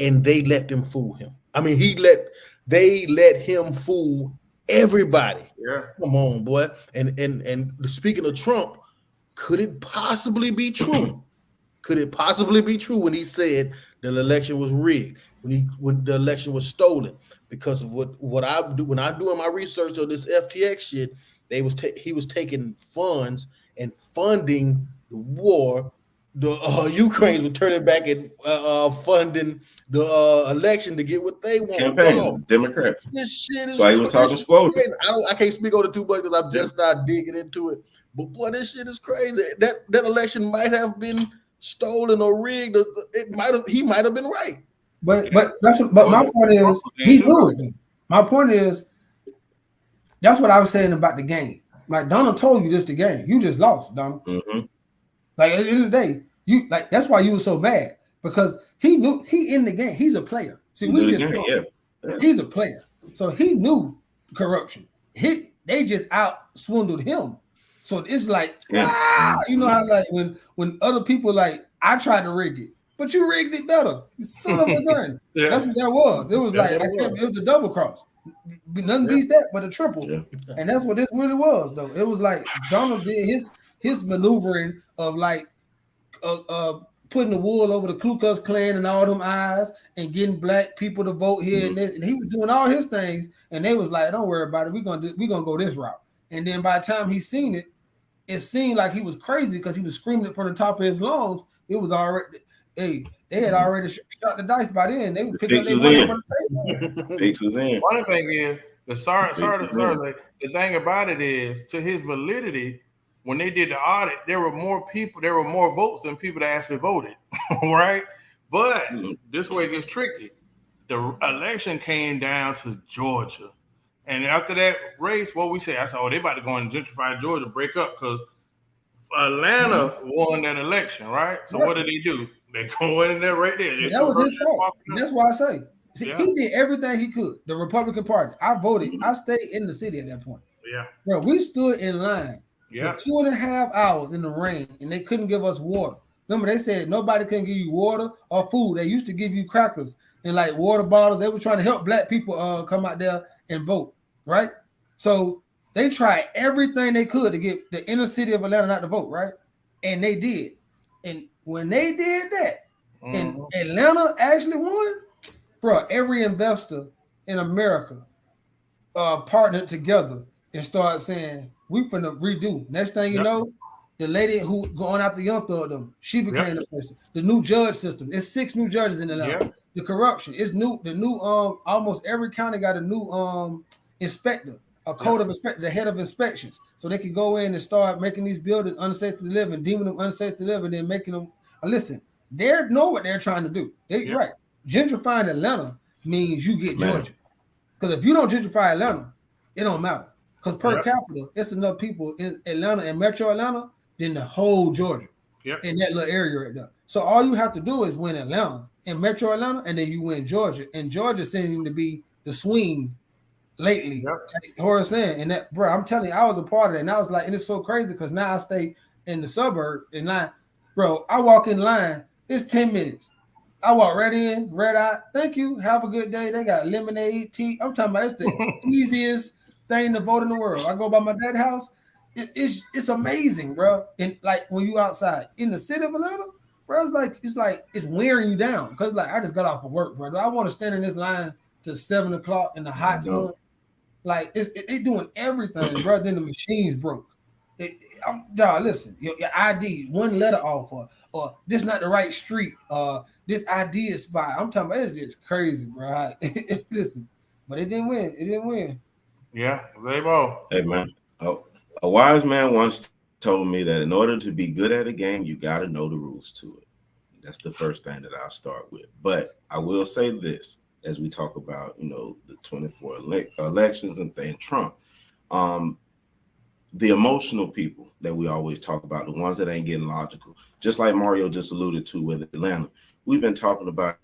and they let them fool him. I mean, they let him fool everybody. Yeah. Come on, boy. And speaking of Trump, could it possibly be true? Could it possibly be true when he said the election was rigged, when the election was stolen? Because of what I do when I'm doing my research on this FTX shit, he was taking funds and funding the war. The Ukraine's returning back and funding the election to get what they want. Campaign, Democrats. This shit is So he was talking squad. I can't speak on it too much because I'm just not digging into it. But boy, this shit is crazy. That election might have been stolen or rigged. He might have been right. But my point is he knew it. My point is that's what I was saying about the game. Like Donald told you this the game. You just lost, Donald. Mm-hmm. Like at the end of the day, you like that's why you were so mad because he knew he in the game. He's a player. See, we just he's a player, so he knew corruption. They just out swindled him. So it's like you know how like when other people like I tried to rig it, but you rigged it better. You son of a gun. Yeah. That's what that was. It was it was a double cross. Nothing beats that but a triple. Yeah. And that's what this really was, though. It was like Donald did his maneuvering of like putting the wool over the Ku Klux Klan and all them eyes and getting black people to vote here and this. And he was doing all his things, and they was like, "Don't worry about it. We're gonna go this route." And then by the time he seen it, it seemed like he was crazy because he was screaming it from the top of his lungs. It was already they had already shot the dice by then. They would pick up their money from the Fix was in. One thing is the thing about it is to his validity. When they did the audit, there were more votes than people that actually voted, right? But this way it gets tricky. The election came down to Georgia. And after that race, what we say, I said, they about to go and gentrify Georgia, break up, because Atlanta won that election, right? So what did they do? They go in there right there. That was his fault. That's why I say. See, he did everything he could. The Republican Party. I voted. I stayed in the city at that point. Yeah. Bro, we stood in line for 2.5 hours in the rain, and they couldn't give us water. Remember, they said nobody can give you water or food. They used to give you crackers and like water bottles. They were trying to help black people come out there and vote, right? So they tried everything they could to get the inner city of Atlanta not to vote, right? And they did. And when they did that, and Atlanta actually won, bro, every investor in America partnered together and started saying, we finna redo. Next thing you know, the lady who going after Young Thug them, she became the person. The new judge system. It's 6 new judges in Atlanta. The corruption is new. The new almost every county got a new inspector, a code of inspector, the head of inspections, so they can go in and start making these buildings unsafe to live and deeming them unsafe to live, and then making them listen. They know what they're trying to do. Right. Gentrifying Atlanta means you get Georgia, because if you don't gentrify Atlanta, it don't matter. Because per capita, it's enough people in Atlanta and Metro Atlanta than the whole Georgia in that little area right there. So all you have to do is win Atlanta and Metro Atlanta, and then you win Georgia. And Georgia seems to be the swing lately. Like Horace saying, and that, bro, I'm telling you, I was a part of it. And I was like, and it's so crazy because now I stay in the suburb, and I walk in line, it's 10 minutes. I walk right in, red eye, thank you, have a good day. They got lemonade, tea. I'm talking about it's the easiest thing to vote in the world. I go by my dad's house. It's amazing, bro. And like when you outside in the city of Atlanta, bro, it's wearing you down. Cause like I just got off of work, bro. I want to stand in this line till 7 o'clock in the hot sun. Like it doing everything, bro. Then the machines broke. Listen, your ID, one letter off, or this not the right street, this ID is spot. I'm talking about it's just crazy, bro. Listen, but it didn't win. It didn't win. Yeah, they both. Hey man, a wise man once told me that in order to be good at a game, you got to know the rules to it. That's the first thing that I'll start with. But I will say this as we talk about, the 24 elections and Trump. The emotional people that we always talk about, the ones that ain't getting logical, just like Mario just alluded to with Atlanta. We've been talking about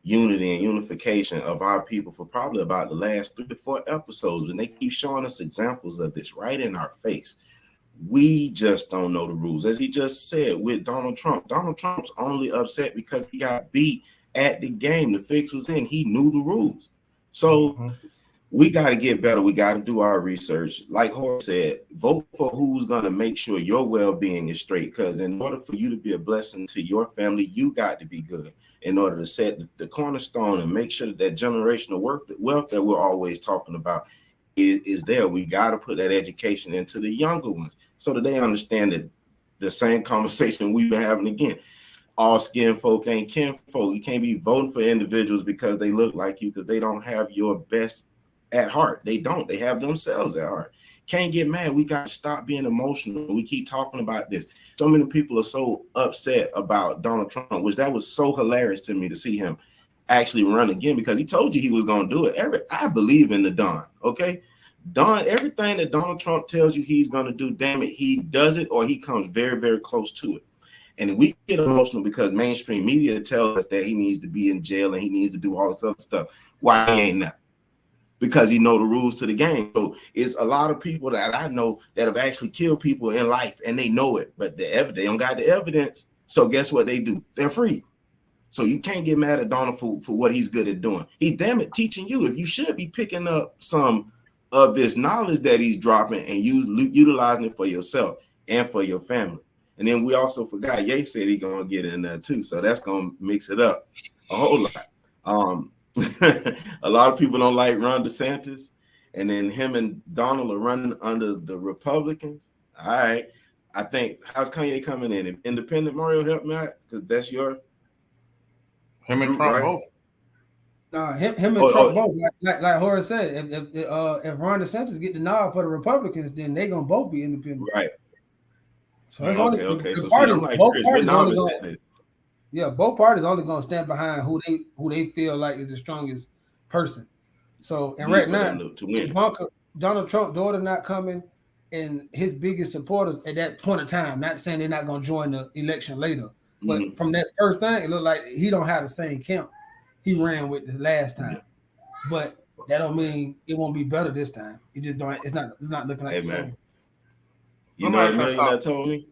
unity and unification of our people for probably about the last 3 to 4 episodes, and they keep showing us examples of this right in our face. We just don't know the rules. As he just said with Donald Trump, Donald Trump's only upset because he got beat at the game. The fix was in. He knew the rules. So we got to get better. We got to do our research. Like Horace said, vote for who's going to make sure your well-being is straight, because in order for you to be a blessing to your family, you got to be good in order to set the cornerstone and make sure that generational wealth that we're always talking about is there. We got to put that education into the younger ones so that they understand that the same conversation we've been having again. All skin folk ain't kin folk. You can't be voting for individuals because they look like you, because they don't have your best at heart. They don't. They have themselves at heart. Can't get mad. We got to stop being emotional. We keep talking about this. So many people are so upset about Donald Trump, which that was so hilarious to me to see him actually run again, because he told you he was going to do it. I believe in the Don, okay? Don, everything that Donald Trump tells you he's going to do, damn it, he does it, or he comes very, very close to it. And we get emotional because mainstream media tells us that he needs to be in jail and he needs to do all this other stuff. Why he ain't that? Because he know the rules to the game. So it's a lot of people that I know that have actually killed people in life, and they know it, but they don't got the evidence. So guess what they do? They're free. So you can't get mad at Donald for what he's good at doing. He damn it teaching you. If you should be picking up some of this knowledge that he's dropping and utilizing it for yourself and for your family. And then we also forgot, Ye said he's gonna get in there too. So that's gonna mix it up a whole lot. A lot of people don't like Ron DeSantis, and then him and Donald are running under the Republicans. All right. I think, how's Kanye coming in? Independent, Mario, help me out, because that's your him and Trump both. No, him and Trump both. Like Horace said, if Ron DeSantis get the nod for the Republicans, then they're gonna both be independent. Right. So it's okay. So parties, like both parties only gonna, both parties only gonna stand behind who they feel like is the strongest person. So and right now, Ivanka, Donald Trump's daughter not coming, and his biggest supporters at that point in time, not saying they're not gonna join the election later, but from that first thing, it looked like he don't have the same camp he ran with the last time. But that don't mean it won't be better this time. It just don't. It's not looking like the same. You know what millionaire told me?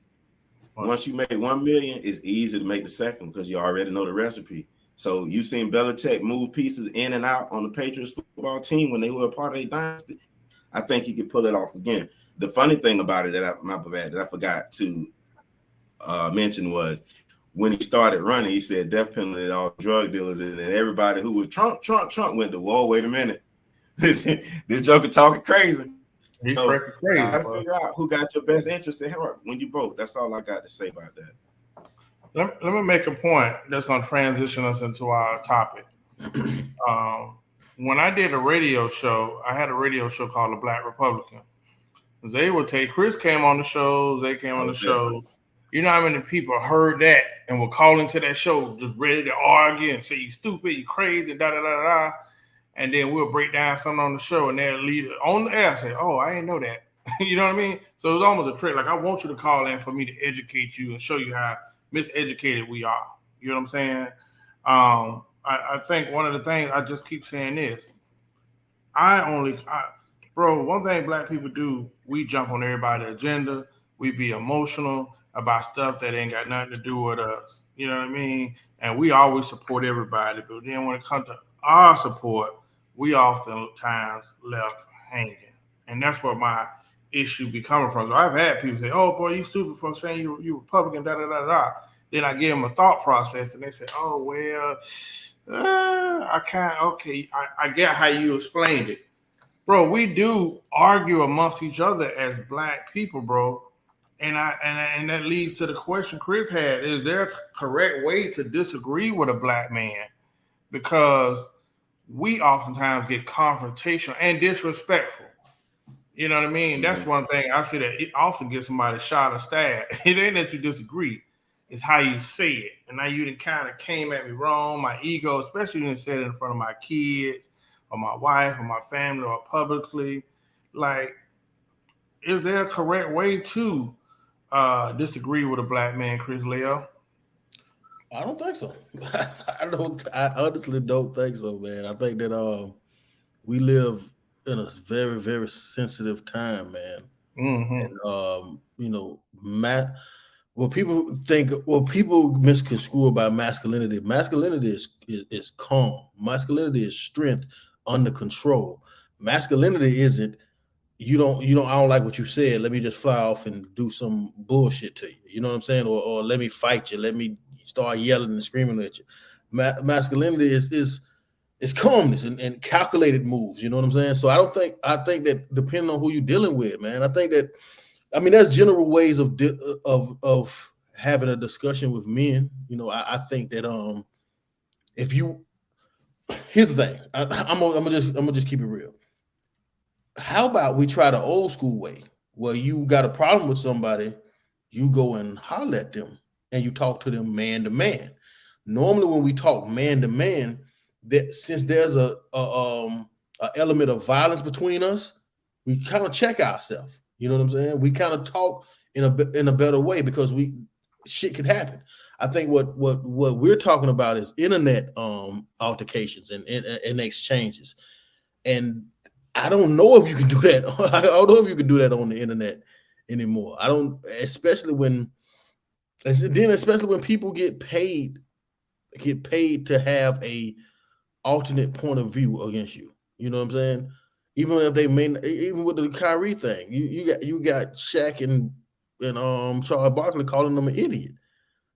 Once you make 1 million, it's easy to make the second because you already know the recipe. So you seen Belichick move pieces in and out on the Patriots football team when they were a part of a dynasty. I think he could pull it off again. The funny thing about it that I forgot to mention was when he started running, he said death penalty to all drug dealers, and then everybody who was Trump went to, whoa, wait a minute. This joker talking crazy. He's freaking crazy. I gotta figure out who got your best interest at heart when you vote. That's all I got to say about that. Let me make a point that's going to transition us into our topic. When I did a radio show, I had a radio show called The Black Republican. Zay would take, Chris came on the show, Zay came on the show. You know how many people heard that and were calling to that show just ready to argue and say, you stupid, you crazy, da-da-da-da-da. And then we'll break down something on the show, and their leader on the air say, oh, I didn't know that. You know what I mean? So it was almost a trick. Like, I want you to call in for me to educate you and show you how miseducated we are. You know what I'm saying? I think one of the things I just keep saying is, bro, one thing black people do, we jump on everybody's agenda. We be emotional about stuff that ain't got nothing to do with us. You know what I mean? And we always support everybody. But then when it comes to our support, we oftentimes left hanging. And that's where my issue be coming from. So I've had people say, oh, boy, you stupid for saying you Republican, da-da-da-da. Then I give them a thought process, and they say, oh, well, I get how you explained it. Bro, we do argue amongst each other as black people, bro. And that leads to the question Chris had, is there a correct way to disagree with a black man? Because we oftentimes get confrontational and disrespectful. You know what I mean? That's one thing I see that it often gets somebody shot or stabbed. It ain't that you disagree. It's how you say it. And now you kind of came at me wrong, my ego, especially when you said it in front of my kids or my wife or my family or publicly. Like, is there a correct way to disagree with a black man, Chris Leo? I don't think so. I honestly don't think so, man. I think that we live in a very, very sensitive time, man. Mm-hmm. And people misconstrue about masculinity. Masculinity is calm. Masculinity is strength under control. Masculinity isn't I don't like what you said. Let me just fly off and do some bullshit to you. You know what I'm saying? Or let me fight you. Let me start yelling and screaming at you. Masculinity is it's calmness and calculated moves. You know what I'm saying? So I think that depending on who you're dealing with, man, I mean, there's general ways of having a discussion with men. You know, I think that if you here's the thing, I'm gonna just keep it real. How about we try the old school way where you got a problem with somebody, you go and holler at them and you talk to them man to man. Normally, when we talk man to man, that since there's a element of violence between us, we kind of check ourselves. You know what I'm saying? We kind of talk in a better way because shit could happen. I think what we're talking about is internet altercations and exchanges, and I don't know if you can do that. I don't know if you can do that on the internet anymore. I don't, especially when people get paid to have a alternate point of view against you. You know what I'm saying? Even if they even with the Kyrie thing, you got Shaq and Charles Barkley calling them an idiot.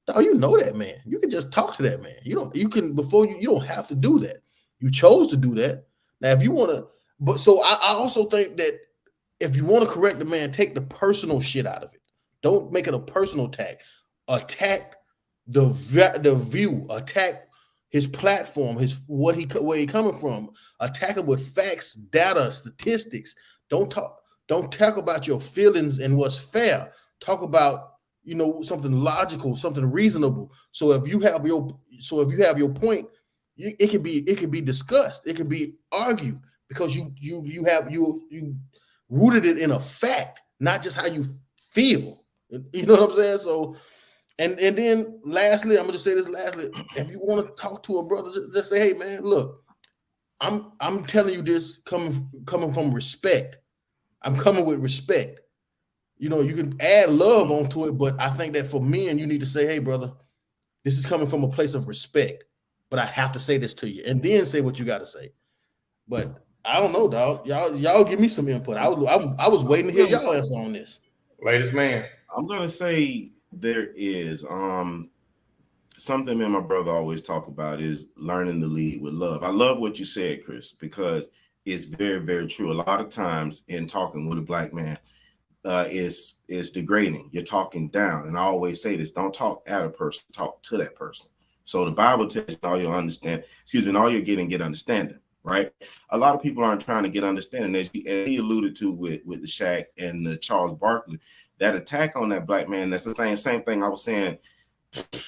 Oh, you know that man. You can just talk to that man. You don't have to do that. You chose to do that. Now, if you want to, but so I also think that if you want to correct the man, take the personal shit out of it. Don't make it a personal attack. Attack the view. Attack his platform. Where he coming from. Attack him with facts, data, statistics. Don't talk about your feelings and what's fair. Talk about something logical, something reasonable. So if you have your point, it can be discussed. It can be argued because you rooted it in a fact, not just how you feel. You know what I'm saying? So, and then lastly, I'm gonna just say this lastly. If you want to talk to a brother, just say, hey man, look, I'm telling you this coming from respect. I'm coming with respect. You can add love onto it, but I think that for men, you need to say, hey, brother, this is coming from a place of respect, but I have to say this to you, and then say what you got to say. But I don't know, dog. Y'all give me some input. I was waiting to hear y'all answer on this. Latest man. I'm going to say there is something me and my brother always talk about is learning to lead with love. I love what you said, Chris, because it's very, very true. A lot of times in talking with a black man, is degrading. You're talking down. And I always say this, don't talk at a person, talk to that person. So the Bible tells you all you're getting, get understanding, right? A lot of people aren't trying to get understanding. As he alluded to with the Shaq and the Charles Barkley, that attack on that black man, that's the same thing I was saying,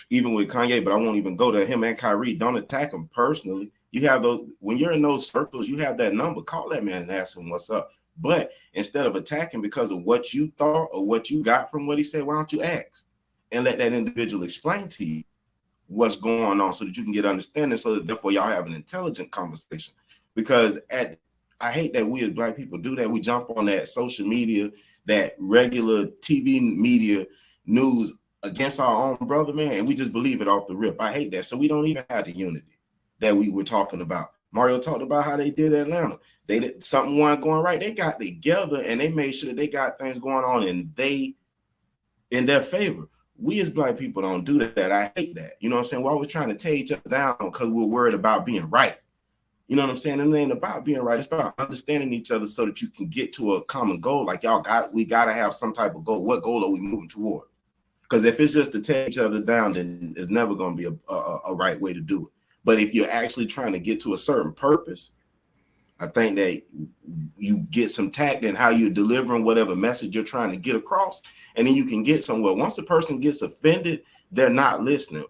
even with Kanye, but I won't even go to him and Kyrie. Don't attack him personally. You have those, when you're in those circles, you have that number. Call that man and ask him what's up. But instead of attacking because of what you thought or what you got from what he said, why don't you ask and let that individual explain to you what's going on so that you can get understanding, so that therefore y'all have an intelligent conversation. Because I hate that we as black people do that. We jump on that social media, that regular TV media news against our own brother, man, and we just believe it off the rip. I hate that. So we don't even have the unity that we were talking about. Mario talked about how they did Atlanta. They did something wasn't going right. They got together and they made sure that they got things going on and they in their favor. We as black people don't do that. I hate that. You know what I'm saying? We're always trying to tear each other down because we're worried about being right. You know what I'm saying? And it ain't about being right. It's about understanding each other so that you can get to a common goal. Like we gotta have some type of goal. What goal are we moving toward? Because if it's just to tear each other down, then it's never going to be a right way to do it. But if you're actually trying to get to a certain purpose, I think that you get some tact in how you're delivering whatever message you're trying to get across, and then you can get somewhere. Once the person gets offended, they're not listening.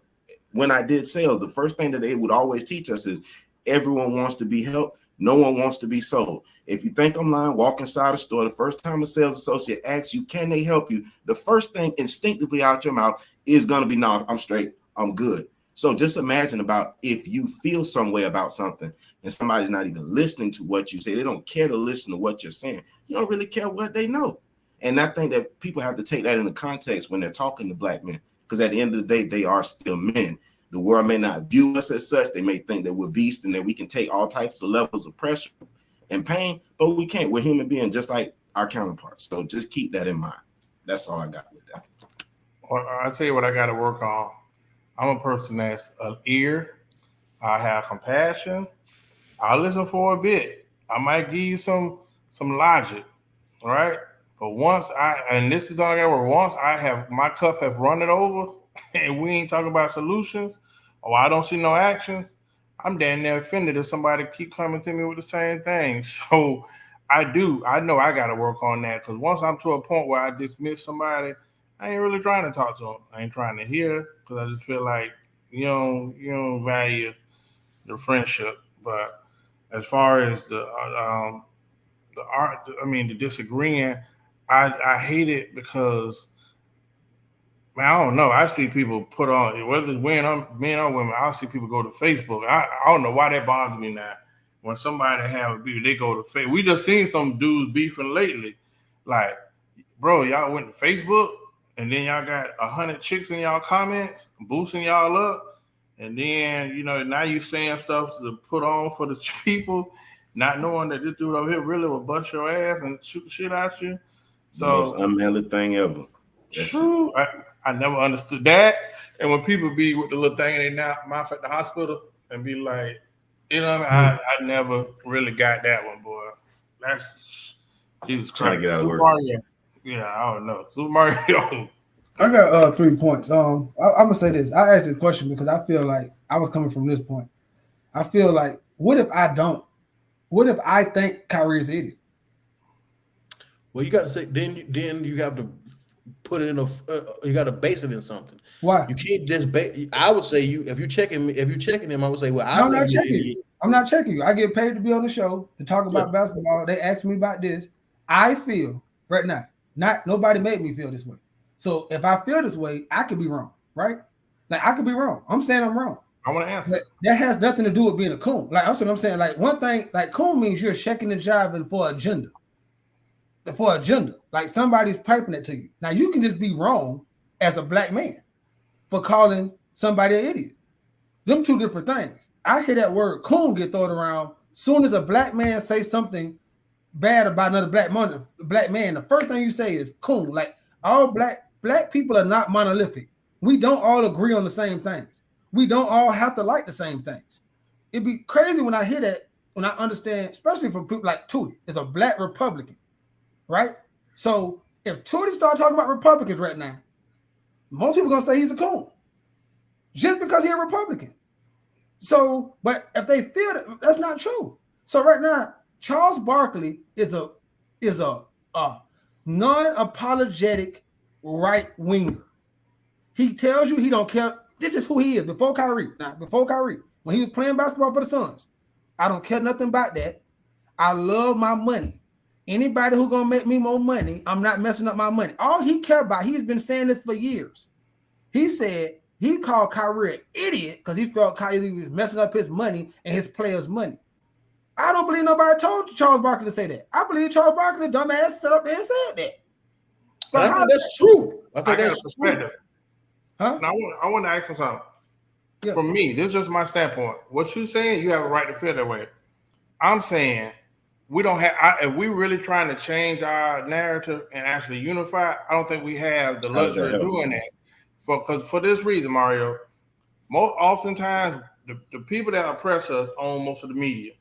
When I did sales, the first thing that they would always teach us is everyone wants to be helped. No one wants to be sold. If you think I'm lying, walk inside a store. The first time a sales associate asks you, can they help you? The first thing instinctively out your mouth is going to be, no, I'm straight. I'm good. So just imagine about if you feel some way about something and somebody's not even listening to what you say. They don't care to listen to what you're saying. You don't really care what they know. And I think that people have to take that into context when they're talking to black men, because at the end of the day, they are still men. The world may not view us as such. They may think that we're beasts and that we can take all types of levels of pressure and pain, but we can't. We're human beings just like our counterparts. So just keep that in mind. That's all I got with that. Well, I'll tell you what I got to work on. I'm a person that's an ear. I have compassion. I'll listen for a bit. I might give you some logic, right? But this is all I got. Once my cup have run it over, and we ain't talking about solutions, or I don't see no actions, I'm damn near offended if somebody keep coming to me with the same thing. So I know I got to work on that, because once I'm to a point where I dismiss somebody, I ain't really trying to talk to them. I ain't trying to hear, because I just feel like you don't value the friendship. But as far as the art, the disagreeing, I hate it because, man, I don't know. I see people put on, whether it's men or women, I see people go to Facebook. I don't know why that bothers me now. When somebody have a beef, they go to Facebook. We just seen some dudes beefing lately. Like, bro, y'all went to Facebook, and then y'all got 100 chicks in y'all comments, boosting y'all up. And then, now you saying stuff to put on for the people, not knowing that this dude over here really will bust your ass and shoot the shit out you. So, the most unmanly thing ever. That's true. I never understood that. And when people be with the little thing in their mouth at the hospital and be like, I never really got that one, boy. That's Jesus Christ. Super Mario. Yeah, I don't know. Super Mario. I got 3 points. I'm gonna say this. I asked this question because I feel like I was coming from this point. I feel like, what if I don't? What if I think Kyrie is an idiot? Well, you got to say then you have to put it in you got to base it in something. Why? You can't just I would say if you're checking him, I would say, well, I'm not checking you. I'm not checking you. I get paid to be on the show to talk about basketball. They ask me about this. I feel right now, nobody made me feel this way. So if I feel this way, I could be wrong, right? Like, I could be wrong. I'm saying I'm wrong. I want to answer. But that has nothing to do with being a coon. Like, that's what I'm saying. Like, one thing, like, coon means you're checking and jiving for agenda. Like, somebody's piping it to you. Now, you can just be wrong as a black man for calling somebody an idiot. Them two different things. I hear that word coon get thrown around. Soon as a black man say something bad about another black man, the first thing you say is coon. Like, all black people are not monolithic. We don't all agree on the same things. We don't all have to like the same things. It'd be crazy when I hear that, when I understand, especially from people like Tootie, is a black Republican, right? So if Tootie start talking about Republicans right now, most people are gonna say he's a coon just because he's a Republican. So, but if they feel that's not true. So right now, Charles Barkley is a non-apologetic right winger. He tells you he don't care. This is who he is before Kyrie. Now, when he was playing basketball for the Suns, I don't care nothing about that. I love my money. Anybody who gonna make me more money, I'm not messing up my money. All he cared about, he's been saying this for years. He said he called Kyrie an idiot because he felt Kyrie was messing up his money and his players' money. I don't believe nobody told Charles Barkley to say that. I believe Charles Barkley, dumbass, set up there and said that. But I think that's true. I think that's true. Huh? Now, I want to ask you something. Yeah. For me, this is just my standpoint. What you're saying, you have a right to feel that way. I'm saying we don't have. If we really trying to change our narrative and actually unify, I don't think we have the luxury of doing that. For this reason, Mario, oftentimes the people that oppress us own most of the media.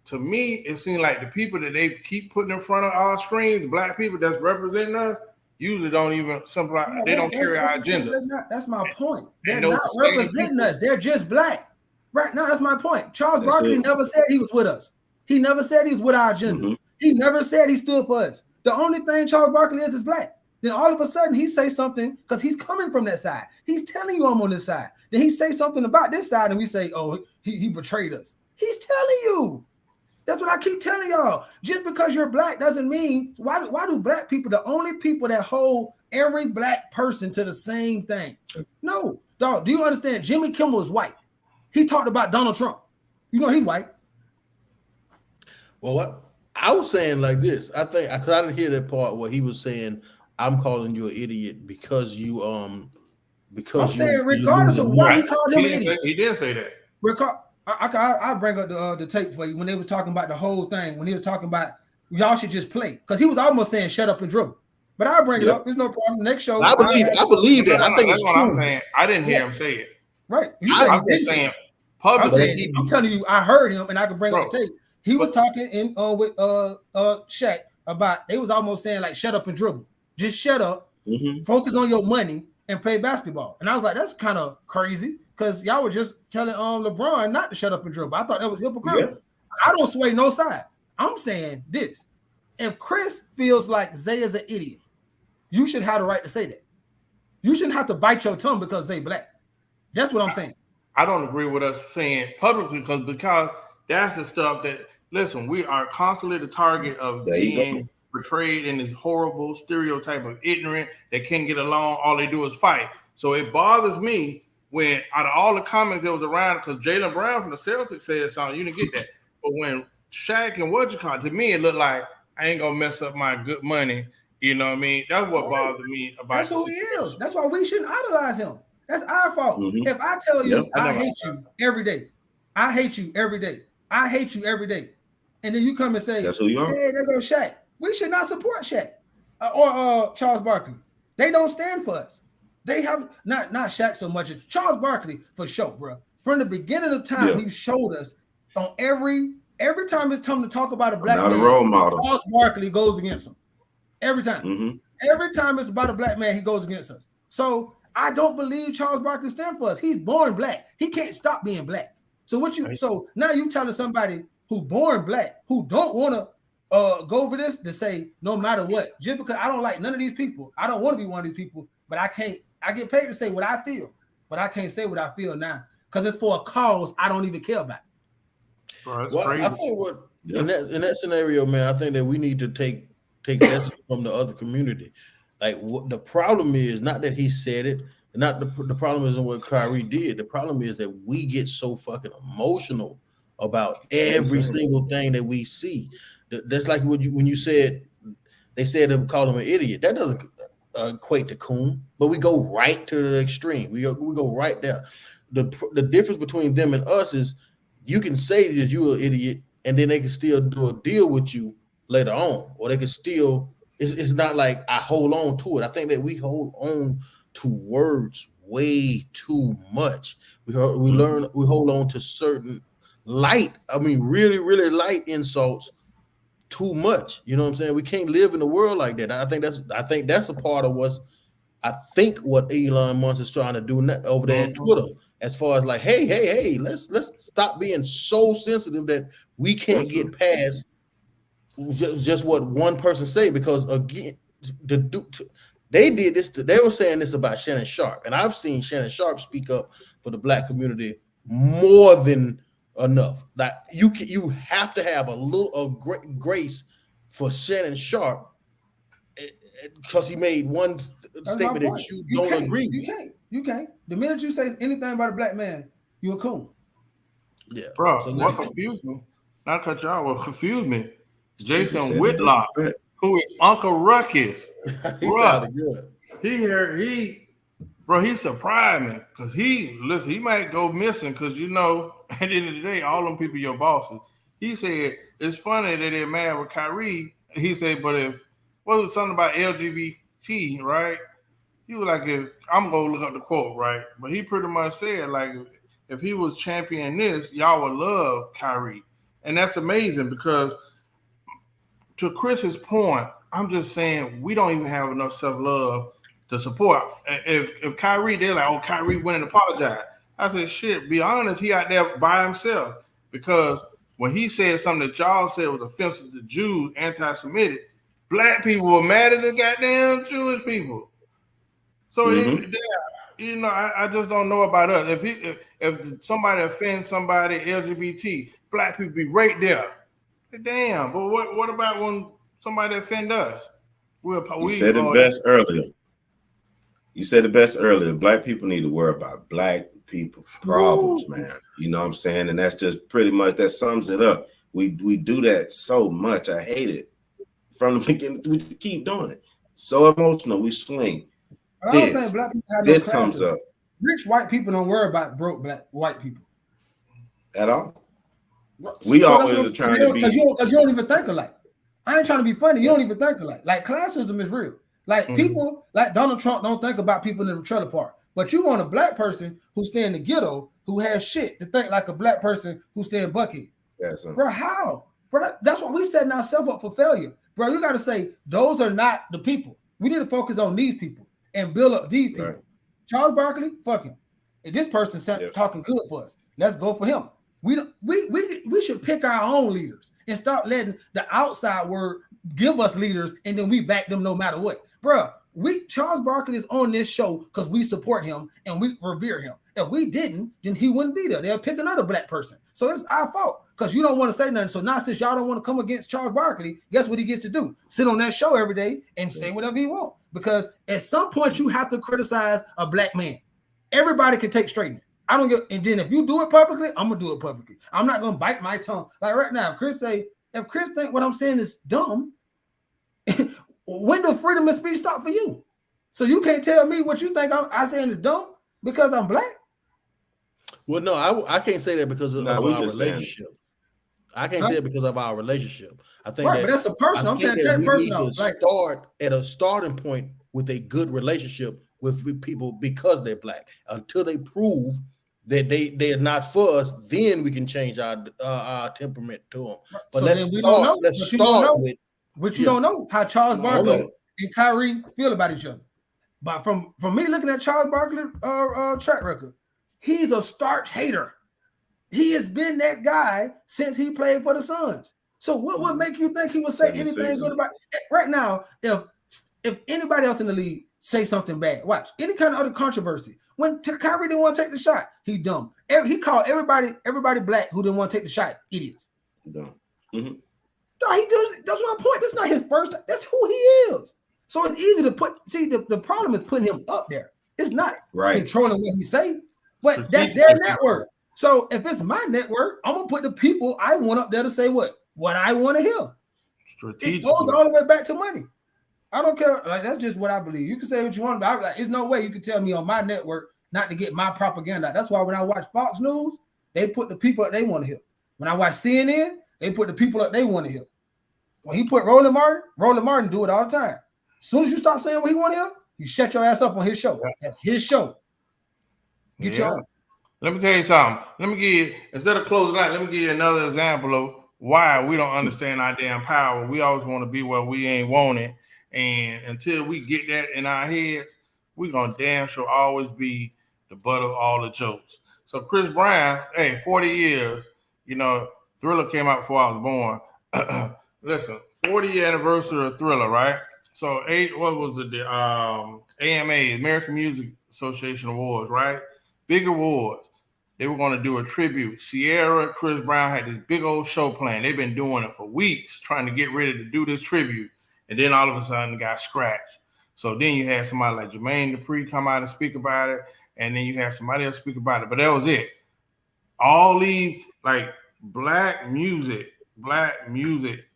To me, it seems like the people that they keep putting in front of our screens, black people that's representing us, usually don't even they don't carry our agenda. That's my point. They're not representing us. They're just black. Right now, that's my point. Charles Barkley never said he was with us. He never said he was with our agenda. Mm-hmm. He never said he stood for us. The only thing Charles Barkley is black. Then all of a sudden he say something because he's coming from that side. He's telling you I'm on this side. Then he say something about this side and we say, oh, he betrayed us. He's telling you. That's what I keep telling y'all. Just because you're black doesn't mean why do black people, the only people that hold every black person to the same thing? No, dog. Do you understand? Jimmy Kimmel is white. He talked about Donald Trump. You know he's white. Well, what I was saying like this, I think because I didn't hear that part where he was saying, "I'm calling you an idiot because you because." I'm saying regardless of why he called him an idiot. He did say that. I'll bring up the tape for you when they were talking about the whole thing. When he was talking about y'all should just play because he was almost saying shut up and dribble. But I'll bring it up. There's no problem. Next show. I believe that. I think it's true. I didn't hear him say it. Right. I'm just saying. publicly. I'm telling you, I heard him, and I could bring up the tape. He was talking in with Shaq about they was almost saying like, "Shut up and dribble, just shut up, focus on your money and play basketball." And I was like, that's kind of crazy because y'all were just telling LeBron not to shut up and dribble. I thought that was hypocritical. Yeah. I don't sway no side. I'm saying this: if Chris feels like Zay is an idiot, you should have the right to say that. You shouldn't have to bite your tongue because Zay black. That's what I'm saying. I don't agree with us saying publicly because that's the stuff that, listen, we are constantly the target of being portrayed in this horrible stereotype of ignorant that can't get along. All they do is fight. So it bothers me when out of all the comments that was around, because Jaylen Brown from the Celtics said something, you didn't get that. But when Shaq and to me, it looked like I ain't gonna mess up my good money. You know what I mean? That's what bothered me about. That's who he is. That's why we shouldn't idolize him. That's our fault. If I tell you I hate you every day, I hate you every day, I hate you every day, and then you come and say, that's who you are. Hey, there goes Shaq. We should not support Shaq or Charles Barkley. They don't stand for us. They have not Shaq so much as Charles Barkley for sure, bro. From the beginning of time, he showed us on every time it's time to talk about a black man, a role model. Charles Barkley goes against him. Every time. Every time it's about a black man, he goes against us. So I don't believe Charles Barkley stands for us. He's born black. He can't stop being black. So so now you telling somebody who born black, who don't want to go over this to say no matter what, just because I don't like none of these people. I don't want to be one of these people, but I get paid to say what I feel, but I can't say what I feel now because it's for a cause I don't even care about. Bro, well, I think in that scenario, man, I think that we need to take lessons from the other community. Like what the problem is not that he said it, and not the problem isn't what Kyrie did. The problem is that we get so fucking emotional about every single thing that we see. That's like when you said they said to call him an idiot. That doesn't equate to coon, but we go right to the extreme. We go right there. The difference between them and us is you can say that you're an idiot, and then they can still do a deal with you later on, or they can still. It's not like I hold on to it. I think that we hold on to words way too much. We hold on to certain really, really light insults too much. You know what I'm saying? We can't live in a world like that. I think that's a part of what Elon Musk is trying to do over there at Twitter. As far as like, hey, let's stop being so sensitive that we can't get past just what one person say, because again, they did this. They were saying this about Shannon Sharp, and I've seen Shannon Sharp speak up for the black community more than enough. Like you have to have a little grace for Shannon Sharp because he made one statement that you don't agree with. You can't. The minute you say anything about a black man, you're a coon. Yeah, bro. So what confused me? Not cut you out. What confused me? Jason Whitlock, who is Uncle Ruckus. He surprised me because he might go missing because at the end of the day, all them people your bosses. He said it's funny that they're mad with Kyrie. He said, but what was something about LGBT, right? He was like, I'm gonna look up the quote, right? But he pretty much said like if he was championing this, y'all would love Kyrie. And that's amazing because to Chris's point, I'm just saying we don't even have enough self-love to support. If Kyrie, they're like, Kyrie went and apologized. I said, shit, be honest, he out there by himself. Because when he said something that y'all said was offensive to Jews, anti-Semitic, black people were mad at the goddamn Jewish people. So I just don't know about us. If somebody offends somebody LGBT, black people be right there. Damn, but what about when somebody offend us? You said it best earlier. Black people need to worry about black people problems, man. You know what I'm saying? And that's just pretty much that sums it up. We do that so much. I hate it. From the beginning, we just keep doing it. So emotional, we swing. I don't think black people have no comes up. Rich white people don't worry about broke black white people at all. We always are trying to be because you don't even think alike. I ain't trying to be funny. You don't even think alike. Like classism is real. Like people like Donald Trump don't think about people in the trailer park. But you want a black person who stay in the ghetto who has shit to think like a black person who stay in Buckhead. That's something. Bro, how? Bro, that's what we setting ourselves up for failure. Bro, you got to say those are not the people. We need to focus on these people and build up these people. Right. Charles Barkley, fuck him. If this person talking good for us, let's go for him. We should pick our own leaders and stop letting the outside word give us leaders and then we back them no matter what. Bro, Charles Barkley is on this show because we support him and we revere him. If we didn't, then he wouldn't be there. They'll pick another black person. So it's our fault because you don't want to say nothing. So now since y'all don't want to come against Charles Barkley, guess what he gets to do? Sit on that show every day and say whatever he wants. Because at some point you have to criticize a black man. Everybody can take straightening. I don't get, and then if you do it publicly, I'm gonna do it publicly. I'm not gonna bite my tongue. Like right now, if Chris think what I'm saying is dumb, when does freedom of speech stop for you? So you can't tell me what you think I'm saying is dumb because I'm black. Well, no, I can't say that because of our relationship. I can't say it because of our relationship. I think right, but that's a person. I'm saying that personal. Like start at a starting point with a good relationship with people because they're black. Until they prove that they are not for us, then we can change our temperament to them. But so let's start with. But you don't know how Charles Barkley and Kyrie feel about each other. But from me looking at Charles Barkley track record, he's a starch hater. He has been that guy since he played for the Suns. So what would make you think he would say anything good about it? Right now? If anybody else in the league say something bad, watch any kind of other controversy. When Kyrie didn't want to take the shot, he dumb. He called everybody black who didn't want to take the shot idiots. Dumb. Mm-hmm. No, he does. That's my point. That's not his first. That's who he is. So it's easy to put. See, the problem is putting him up there. It's not controlling what he say, but that's their network. So if it's my network, I'm gonna put the people I want up there to say what I want to hear. It goes all the way back to money. I don't care. Like that's just what I believe. You can say what you want, but I'm like, there's no way you can tell me on my network not to get my propaganda. That's why when I watch Fox News, they put the people that they want to hear. When I watch CNN, they put the people that they want to hear. When he put Roland Martin do it all the time. As soon as you start saying what he want to hear, you shut your ass up on his show. That's his show. Get your. Let me tell you something. Let me give you, instead of closing out, let me give you another example of why we don't understand our damn power. We always want to be where we ain't want it. And until we get that in our heads, we're going to damn sure always be the butt of all the jokes. So Chris Brown, 40 years, Thriller came out before I was born. Listen, 40th anniversary of Thriller, right? So what was it? The AMA, American Music Association Awards, right? Big awards. They were going to do a tribute. Sierra, Chris Brown had this big old show planned. They've been doing it for weeks, trying to get ready to do this tribute. And then all of a sudden it got scratched. So then you had somebody like Jermaine Dupri come out and speak about it. And then you had somebody else speak about it. But that was it. All these, like, black music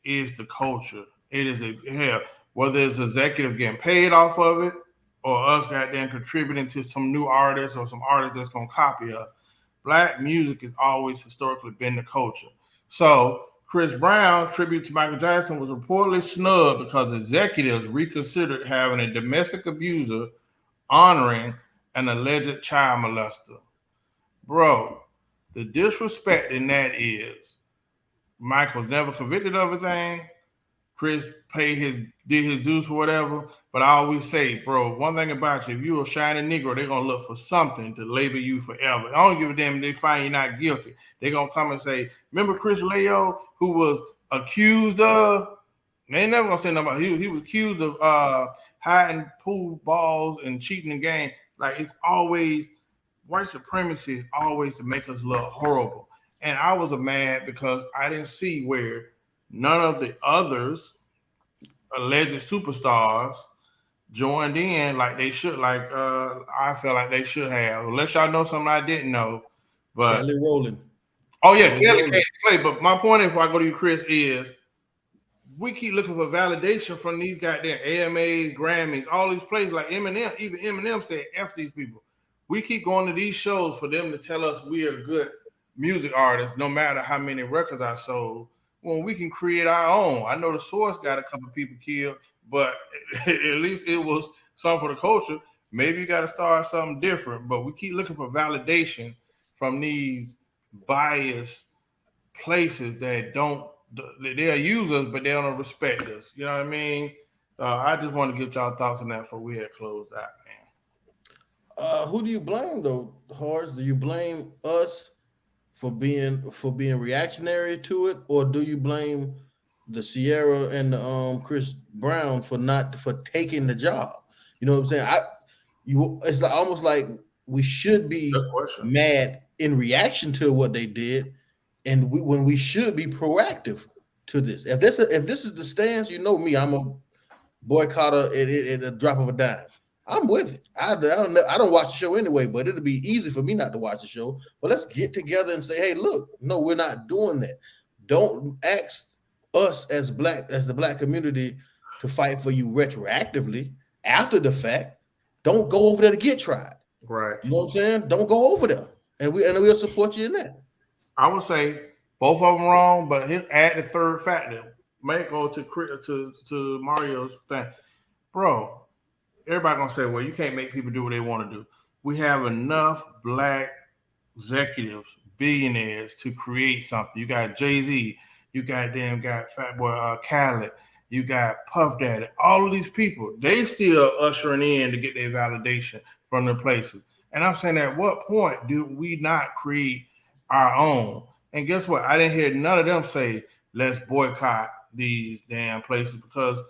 is the culture. It is whether it's executive getting paid off of it or us goddamn contributing to some new artists or some artists that's going to copy us. Black music has always historically been the culture. So Chris Brown, tribute to Michael Jackson, was reportedly snubbed because executives reconsidered having a domestic abuser honoring an alleged child molester. Bro, the disrespect in that is Michael's never convicted of a thing. Chris did his dues for whatever. But I always say, bro, one thing about you, if you're a shiny Negro, they're going to look for something to label you forever. I don't give a damn if they find you not guilty. They're going to come and say, remember Chris Leo, who was accused of, they ain't never going to say nobody. He was accused of hiding pool balls and cheating the game. Like, it's always, white supremacy is always to make us look horrible. And I was mad because I didn't see where none of the others alleged superstars joined in like they should. Like I feel like they should have. Unless y'all know something I didn't know. But Kelly Rowland. Oh yeah, Kelly can't play. But my point, if I go to you, Chris, is we keep looking for validation from these goddamn AMAs, Grammys, all these places like Eminem. Even Eminem said F these people. We keep going to these shows for them to tell us we are good music artists, no matter how many records I sold. When we can create our own. I know the Source got a couple people killed, but at least it was something for the culture. Maybe you got to start something different, but we keep looking for validation from these biased places that they'll use us, but they don't respect us. You know what I mean? I just want to get y'all thoughts on that before we had closed out, man. Who do you blame though, Horace? Do you blame us for being reactionary to it, or do you blame the Sierra and the Chris Brown for taking the job? You know what I'm saying? It's like almost like we should be mad in reaction to what they did, and when we should be proactive to this. If this is the stance, you know me, I'm a boycotter at a drop of a dime. I'm with it. I don't watch the show anyway, but it'll be easy for me not to watch the show. But let's get together and say, hey, look, no, we're not doing that. Don't ask us as the black community to fight for you retroactively after the fact. Don't go over there to get tried. Right. You know what I'm saying? Don't go over there. And we'll support you in that. I would say both of them wrong, but add the third factor. May go to Mario's thing. Bro, everybody gonna say, well, you can't make people do what they want to do. We have enough black executives, billionaires to create something. You got Jay-Z, you got Fatboy Khaled, you got Puff Daddy, all of these people, they still ushering in to get their validation from their places. And I'm saying, at what point do we not create our own? And guess what? I didn't hear none of them say, let's boycott these damn places, because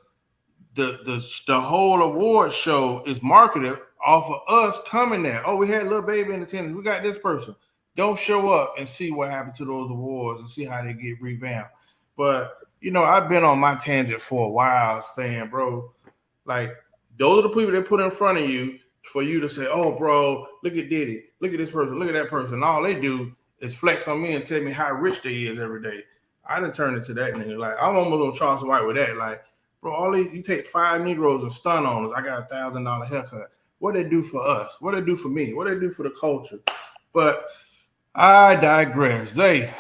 the whole award show is marketed off of us coming there. Oh, we had Lil Baby in attendance. We got this person. Don't show up and see what happened to those awards and see how they get revamped. But, you know, I've been on my tangent for a while saying, bro, like, those are the people that put in front of you for you to say, oh, bro, look at Diddy. Look at this person. Look at that person. And all they do is flex on me and tell me how rich they is every day. I done turned into that nigga. Like, I'm almost on Charleston White with that. Like, bro, you take 5 Negroes and stun on us. I got $1,000 haircut. What they do for us? What they do for me? What they do for the culture? But I digress. Zay.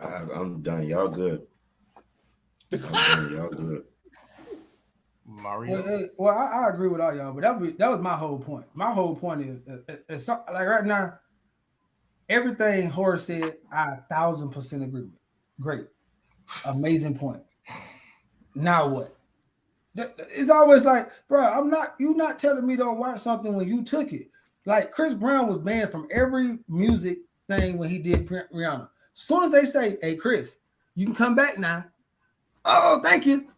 I'm done. Y'all good. I'm done. Y'all good. Mario. Well, I agree with all y'all, but that was my whole point. My whole point is like right now, everything Horace said, I 1,000% agree with. Great. Amazing point. Now what? It's always like, bro, you're not telling me don't watch something when you took it. Like Chris Brown was banned from every music thing when he did Rihanna. As soon as they say, hey, Chris, you can come back now. Oh, thank you.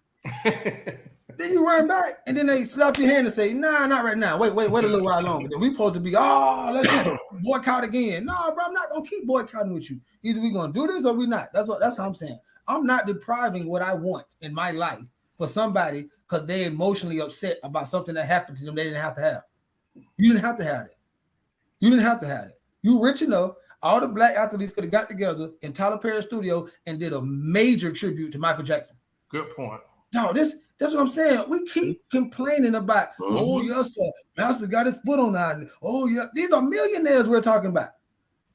Then you run back, and then they slap your hand and say, nah, not right now. Wait a little while longer. Then we supposed to be, let's just boycott again. No, bro, I'm not going to keep boycotting with you. Either we're going to do this or we're not. That's what I'm saying. I'm not depriving what I want in my life for somebody because they're emotionally upset about something that happened to them they didn't have to have. You didn't have to have it. You didn't have to have it. You rich enough, all the black athletes could have got together in Tyler Perry's studio and did a major tribute to Michael Jackson. Good point. No, that's what I'm saying. We keep complaining about, oh, yes, sir, Master got his foot on that. Oh, yeah. These are millionaires we're talking about.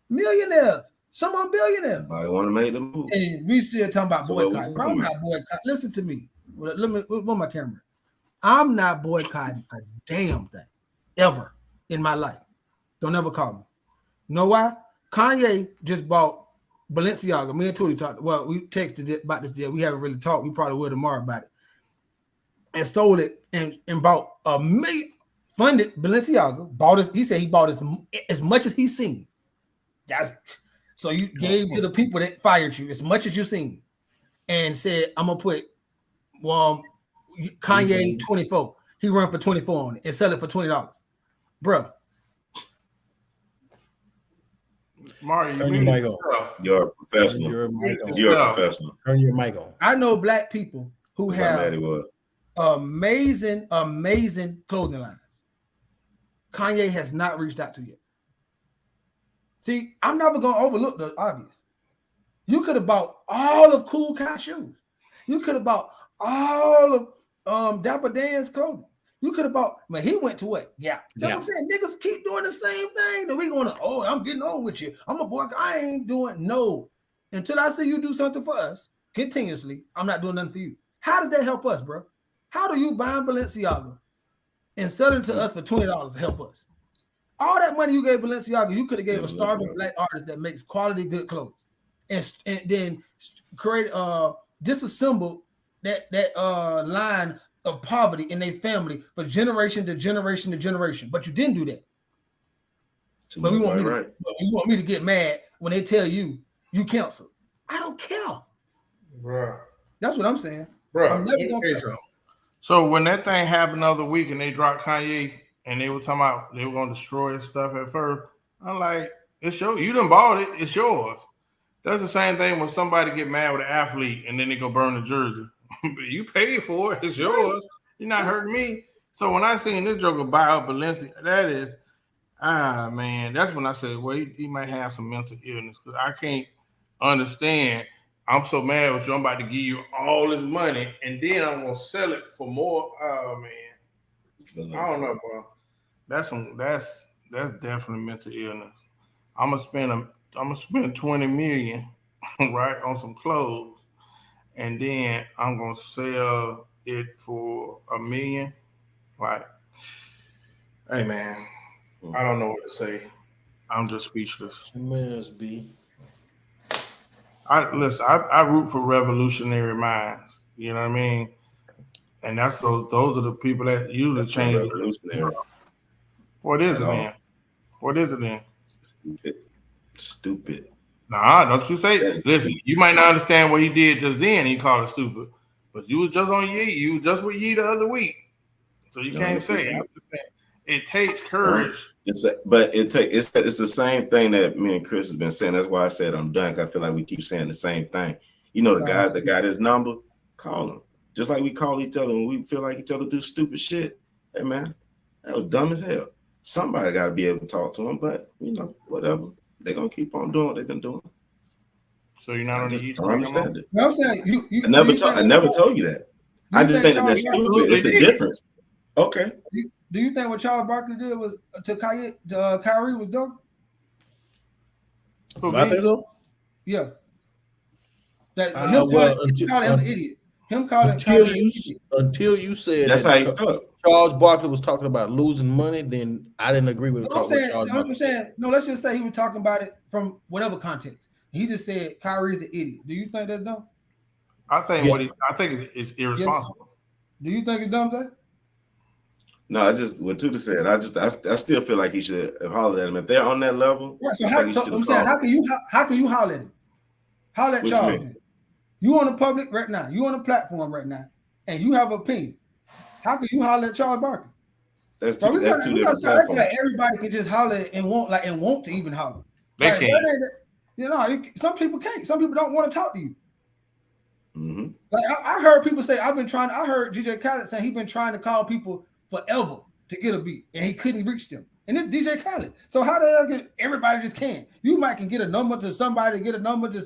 Millionaires. Some are billionaires. I want to make the move. And we still talking about boycott. Bro, I'm not boycotting. Listen to me. Where's my camera? I'm not boycotting a damn thing ever in my life. Don't ever call me. You know why? Kanye just bought Balenciaga. Me and Tootie talked. Well, we texted about this deal. We haven't really talked. We probably will tomorrow about it. And sold it and bought $1 million. Funded Balenciaga. Bought his. He said he bought as much as he's seen. So you gave to the people that fired you as much as you seen, and said, "I'm gonna put Kanye 24. He run for 24 on it and sell it for $20, bro." Mario, you're a professional. You're a professional. Turn your mic on. I know black people who have amazing clothing lines. Kanye has not reached out to yet. See, I'm never gonna overlook the obvious. You could have bought all of Cool Kind shoes. You could have bought all of Dapper Dan's clothing. You could have bought, man, he went to what? Yeah. That's what I'm saying. Niggas keep doing the same thing. That we gonna, I'm getting on with you. I'm a boy. I ain't doing no. Until I see you do something for us continuously, I'm not doing nothing for you. How does that help us, bro? How do you buy Balenciaga and sell it to us for $20 to help us. All that money you gave Balenciaga, you could have gave a starving black artist that makes quality good clothes, and then create disassemble that line of poverty in their family for generation to generation to generation. But you didn't do that. But you want me to get mad when they tell you cancel. I don't care. Bro. That's what I'm saying. Bro. I'm never gonna care. So when that thing happened the other week and they dropped Kanye and they were talking about they were going to destroy his stuff at first, I'm like, it's yours. You done bought it. It's yours. That's the same thing when somebody get mad with an athlete and then they go burn the jersey. You paid for it. It's yours. You're not hurting me. So when I seen this joker buy up Balenciaga, that is, man, that's when I said, well, he might have some mental illness because I can't understand. I'm so mad with you. I'm about to give you all this money and then I'm going to sell it for more. Oh, man. I don't know, bro. That's definitely mental illness. I'm gonna spend 20 million right on some clothes, and then I'm gonna sell it for $1 million. Like, hey man, I don't know what to say. I'm just speechless. Must be. I root for revolutionary minds. You know what I mean? And that's those are the people that usually change. Revolutionary. What is it, man? What is it then? Stupid. Nah, don't you say it. Listen, you might not understand what he did just then. He called it stupid. But you was just on Ye. You was just with Ye the other week. So you can't say it. It takes courage. It's the same thing that me and Chris has been saying. That's why I said I'm done. I feel like we keep saying the same thing. You know, the guys that got his number, call him. Just like we call each other when we feel like each other do stupid shit. Hey man, that was dumb as hell. Somebody got to be able to talk to him, but you know, whatever. They're gonna keep on doing what they've been doing. So you're not on the YouTube. I understand it. No, I'm saying I never told you that. I just think that's stupid. It's the difference. Okay. Do you think what Charles Barkley did was to Kyrie was dumb? I think so. Yeah. That calling him an idiot. Him calling until you said that's how you thought. Charles Barkley was talking about losing money, then I didn't agree with Charles Barkley. No, let's just say he was talking about it from whatever context. He just said Kyrie's an idiot. Do you think that's dumb? I think it's irresponsible. Do you think it's dumb, Zay? No, I just what Tudor said. I still feel like he should have hollered at him if they're on that level. Right. So I'm saying, how can you holler at him? Holler at Charles. You on the public right now. You on the platform right now, and you have an opinion. How can you holler at Charles Barkley? That's two different platforms. Like everybody can just holler and want to even holler. They can't. You know, some people can't. Some people don't want to talk to you. Mm-hmm. Like I heard people say, I heard DJ Khaled saying he's been trying to call people forever to get a beat, and he couldn't reach them. And it's DJ Khaled. So how the hell can everybody just can? You might can get a number to somebody, get a number to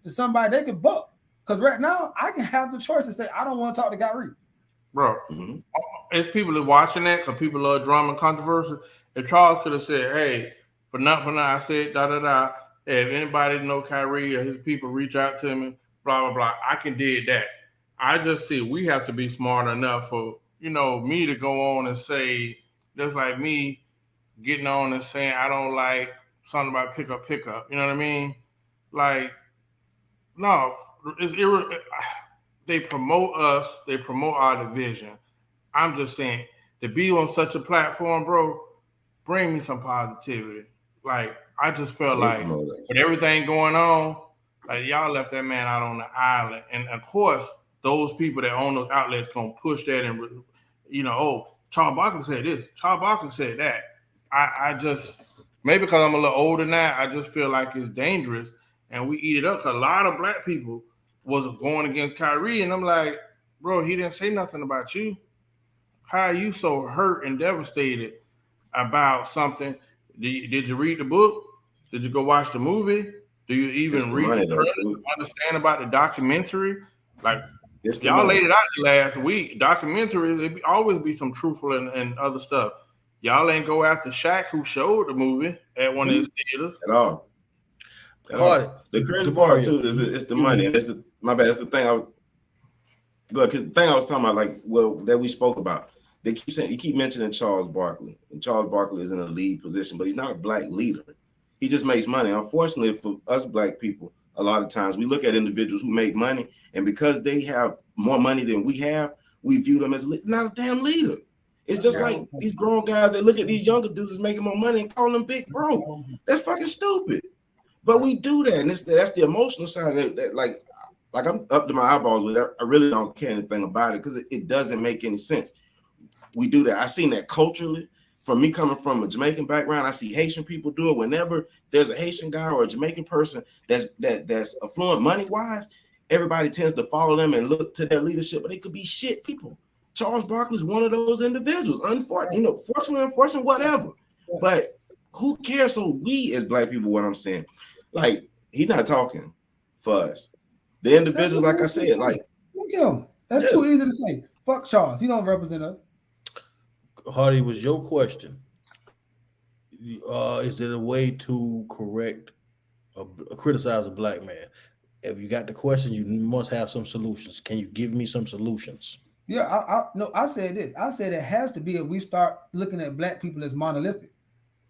somebody they can buck. Because right now I can have the choice to say I don't want to talk to Kyrie. Bro, it's people that watching that because people love drama and controversy. If Charles could have said, hey, for nothing, I said da-da-da. If anybody know Kyrie or his people reach out to me, blah, blah, blah, I can did that. I just see we have to be smart enough for, me to go on and say, just like me getting on and saying I don't like something about pickup. You know what I mean? Like, no, they promote us. They promote our division. I'm just saying, to be on such a platform, bro, bring me some positivity. Like, I just felt like with everything going on, like y'all left that man out on the island. And of course, those people that own those outlets gonna push that and, Charles Barkley said this, Charles Barkley said that. I just, maybe because I'm a little older now, I just feel like it's dangerous and we eat it up. Cause a lot of black people was going against Kyrie, and I'm like, bro, he didn't say nothing about you. How are you so hurt and devastated about something? Did you read the book? Did you go watch the movie? Do you even understand about the documentary? Like, y'all laid it out last week. Documentaries, it always be some truthful and other stuff. Y'all ain't go after Shaq, who showed the movie at one of his theaters. At all. The crazy part too is it's the money. My bad. That's the thing. The thing I was talking about, that we spoke about. they keep saying, you keep mentioning Charles Barkley, and Charles Barkley is in a lead position, but he's not a black leader. He just makes money. Unfortunately, for us black people, a lot of times we look at individuals who make money, and because they have more money than we have, we view them as not a damn leader. It's just like these grown guys that look at these younger dudes that's making more money and call them big bro. That's fucking stupid. But we do that, and that's the emotional side of that. Like I'm up to my eyeballs with that. I really don't care anything about it because it doesn't make any sense. We do that. I seen that culturally. From me coming from a Jamaican background, I see Haitian people do it. Whenever there's a Haitian guy or a Jamaican person that's affluent money-wise, everybody tends to follow them and look to their leadership, but they could be shit people. Charles Barkley's one of those individuals. Unfortunately, fortunately, whatever. But who cares? So we as black people, what I'm saying, like he's not talking for us. The individuals, like I said, like look at him. That's too easy to say. Fuck Charles. He don't represent us. Hardy, was your question. Is it a way to correct criticize a black man? If you got the question, you must have some solutions. Can you give me some solutions? Yeah, I said this. I said it has to be if we start looking at black people as monolithic.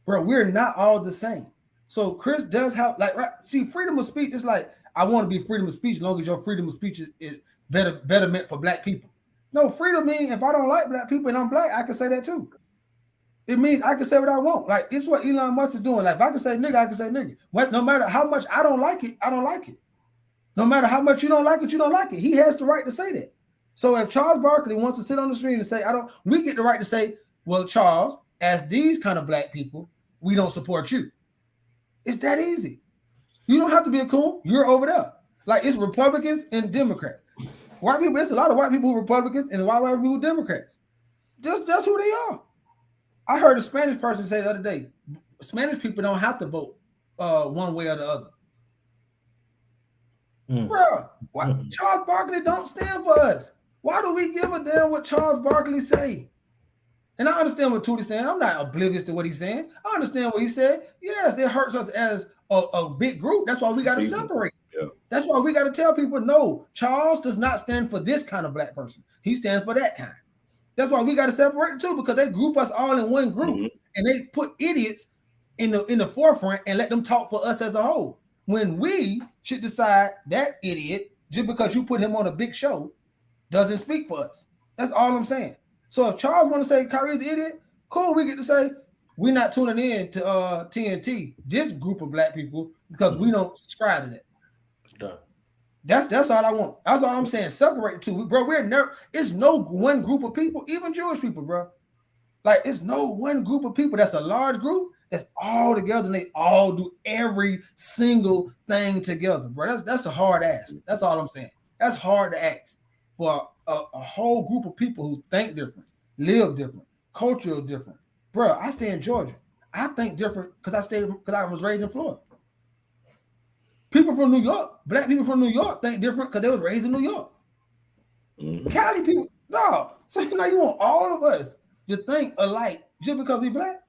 Bro, we're not all the same. So Chris does have see, freedom of speech is like, I want to be freedom of speech as long as your freedom of speech is better meant for black people. No, freedom means if I don't like black people and I'm black, I can say that too. It means I can say what I want. Like, it's what Elon Musk is doing. Like, if I can say nigga, I can say nigga. No matter how much I don't like it, I don't like it. No matter how much you don't like it, you don't like it. He has the right to say that. So if Charles Barkley wants to sit on the screen and say, we get the right to say, well, Charles, as these kind of black people, we don't support you. It's that easy. You don't have to be a coon. You're over there. Like, it's Republicans and Democrats. White people, it's a lot of white people who are Republicans and a lot of white people who are Democrats. That's who they are. I heard a Spanish person say the other day, Spanish people don't have to vote one way or the other. Bro, Charles Barkley don't stand for us. Why do we give a damn what Charles Barkley say? And I understand what Tootie's saying. I'm not oblivious to what he's saying. I understand what he said. Yes, it hurts us as a big group. That's why we got to separate. Yeah. That's why we got to tell people, no, Charles does not stand for this kind of black person. He stands for that kind. That's why we got to separate too, because they group us all in one group and they put idiots in the forefront and let them talk for us as a whole. When we should decide that idiot, just because you put him on a big show, doesn't speak for us. That's all I'm saying. So if Charles want to say Kyrie's an idiot, cool, we get to say we're not tuning in to TNT, this group of black people, because we don't subscribe to that. Done. That's all I want. That's all I'm saying. Separate the two, bro. It's no one group of people, even Jewish people, bro. Like, it's no one group of people that's a large group that's all together and they all do every single thing together, bro. That's a hard ask. That's all I'm saying. That's hard to ask for a whole group of people who think different, live different, culture different. Bro, I stay in Georgia. I think different because I was raised in Florida. People from New York, black people from New York think different because they was raised in New York. Cali people, no. So now you want all of us to think alike just because we black?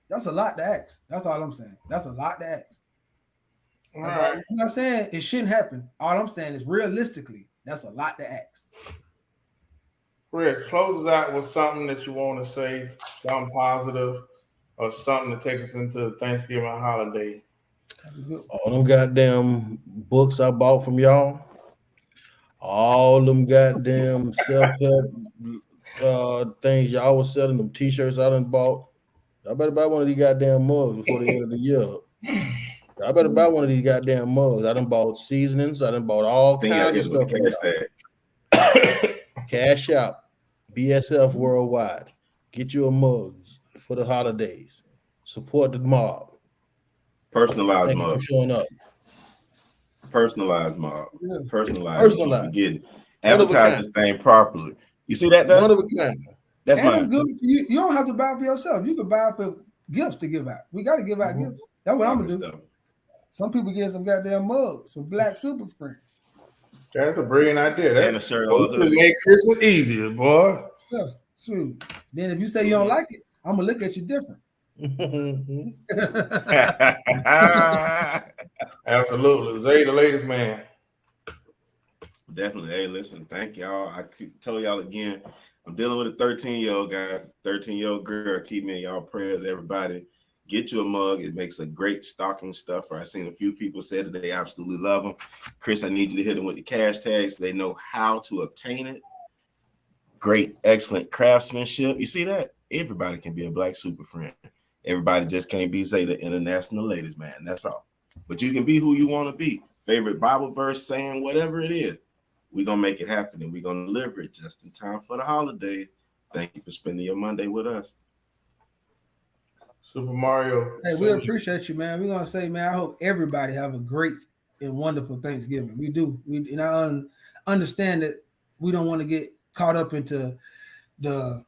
That's a lot to ask. That's all I'm saying. That's a lot to ask. All right. I'm not saying it shouldn't happen. All I'm saying is realistically, that's a lot to ask. Rick, close us out with something that you want to say, something positive, or something to take us into the Thanksgiving holiday. That's a good one. All them goddamn books I bought from y'all, all them goddamn self-help things y'all was selling, them t-shirts I done bought. I better buy one of these goddamn mugs before the end of the year. I better buy one of these goddamn mugs. I done bought seasonings. I done bought all kinds of stuff. Cash out, BSF Worldwide. Get you a mug for the holidays. Support the mob. Personalized Thank you mob. for showing up. Personalized mob. Yeah. Personalized. Advertise this thing properly. You see that? One of a kind. That's And it's mine. good for you. You don't have to buy it for yourself. You can buy it for gifts to give out. We got to give out gifts. That's what I'm gonna do. Stuff. Some people get some goddamn mugs, some Black Super Friends. That's a brilliant idea. And a shirt We on could make Christmas easier, boy. Yeah, true. Then if you say you don't like it, I'm gonna look at you different. Absolutely. Zay, the latest man. Definitely. Hey, listen, thank y'all. I tell y'all again, I'm dealing with a 13-year-old, guys. 13-year-old girl. Keep me in y'all prayers, everybody. Get you a mug. It makes a great stocking stuffer. I've seen a few people say that they absolutely love them. Chris, I need you to hit them with the cash tags so they know how to obtain it. Great, excellent craftsmanship. You see that? Everybody can be a Black super friend. Everybody just can't be Zeta International Ladies, man. That's all. But you can be who you want to be. Favorite Bible verse, saying whatever it is. We're going to make it happen, and we're going to deliver it just in time for the holidays. Thank you for spending your Monday with us. Super Mario. Hey, we appreciate you, man. We're going to say, man, I hope everybody have a great and wonderful Thanksgiving. We do. And I understand that we don't want to get caught up into the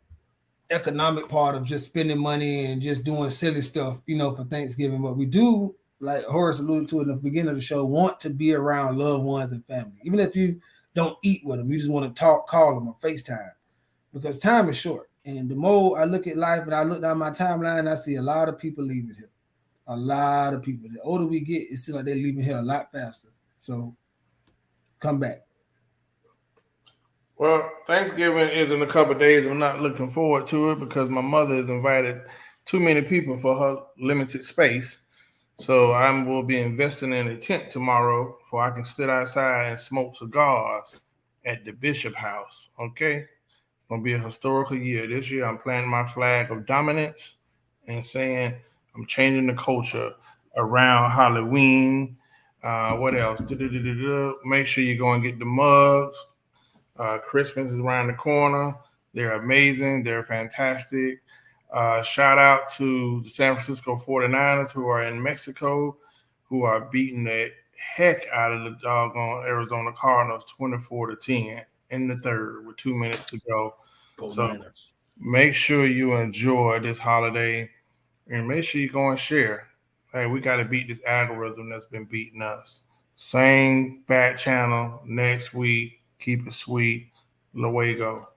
economic part of just spending money and just doing silly stuff, for Thanksgiving. But we do, like Horace alluded to in the beginning of the show, want to be around loved ones and family. Even if you don't eat with them, you just want to talk, call them, or FaceTime, because time is short. And the more I look at life and I look down my timeline, I see a lot of people leaving here. A lot of people. The older we get, it seems like they're leaving here a lot faster. So come back. Well, Thanksgiving is in a couple of days. I'm not looking forward to it because my mother has invited too many people for her limited space. So I will be investing in a tent tomorrow so I can sit outside and smoke cigars at the Bishop House. Okay? It's going to be a historical year. This year I'm planting my flag of dominance and saying I'm changing the culture around Halloween. What else? Make sure you go and get the mugs. Christmas is around the corner. They're amazing. They're fantastic. Shout out to the San Francisco 49ers who are in Mexico, who are beating the heck out of the doggone Arizona Cardinals 24-10 in the third with 2 minutes to go. So Niners. Make sure you enjoy this holiday and make sure you go and share. Hey, we got to beat this algorithm that's been beating us. Same back channel next week. Keep it sweet. Luego.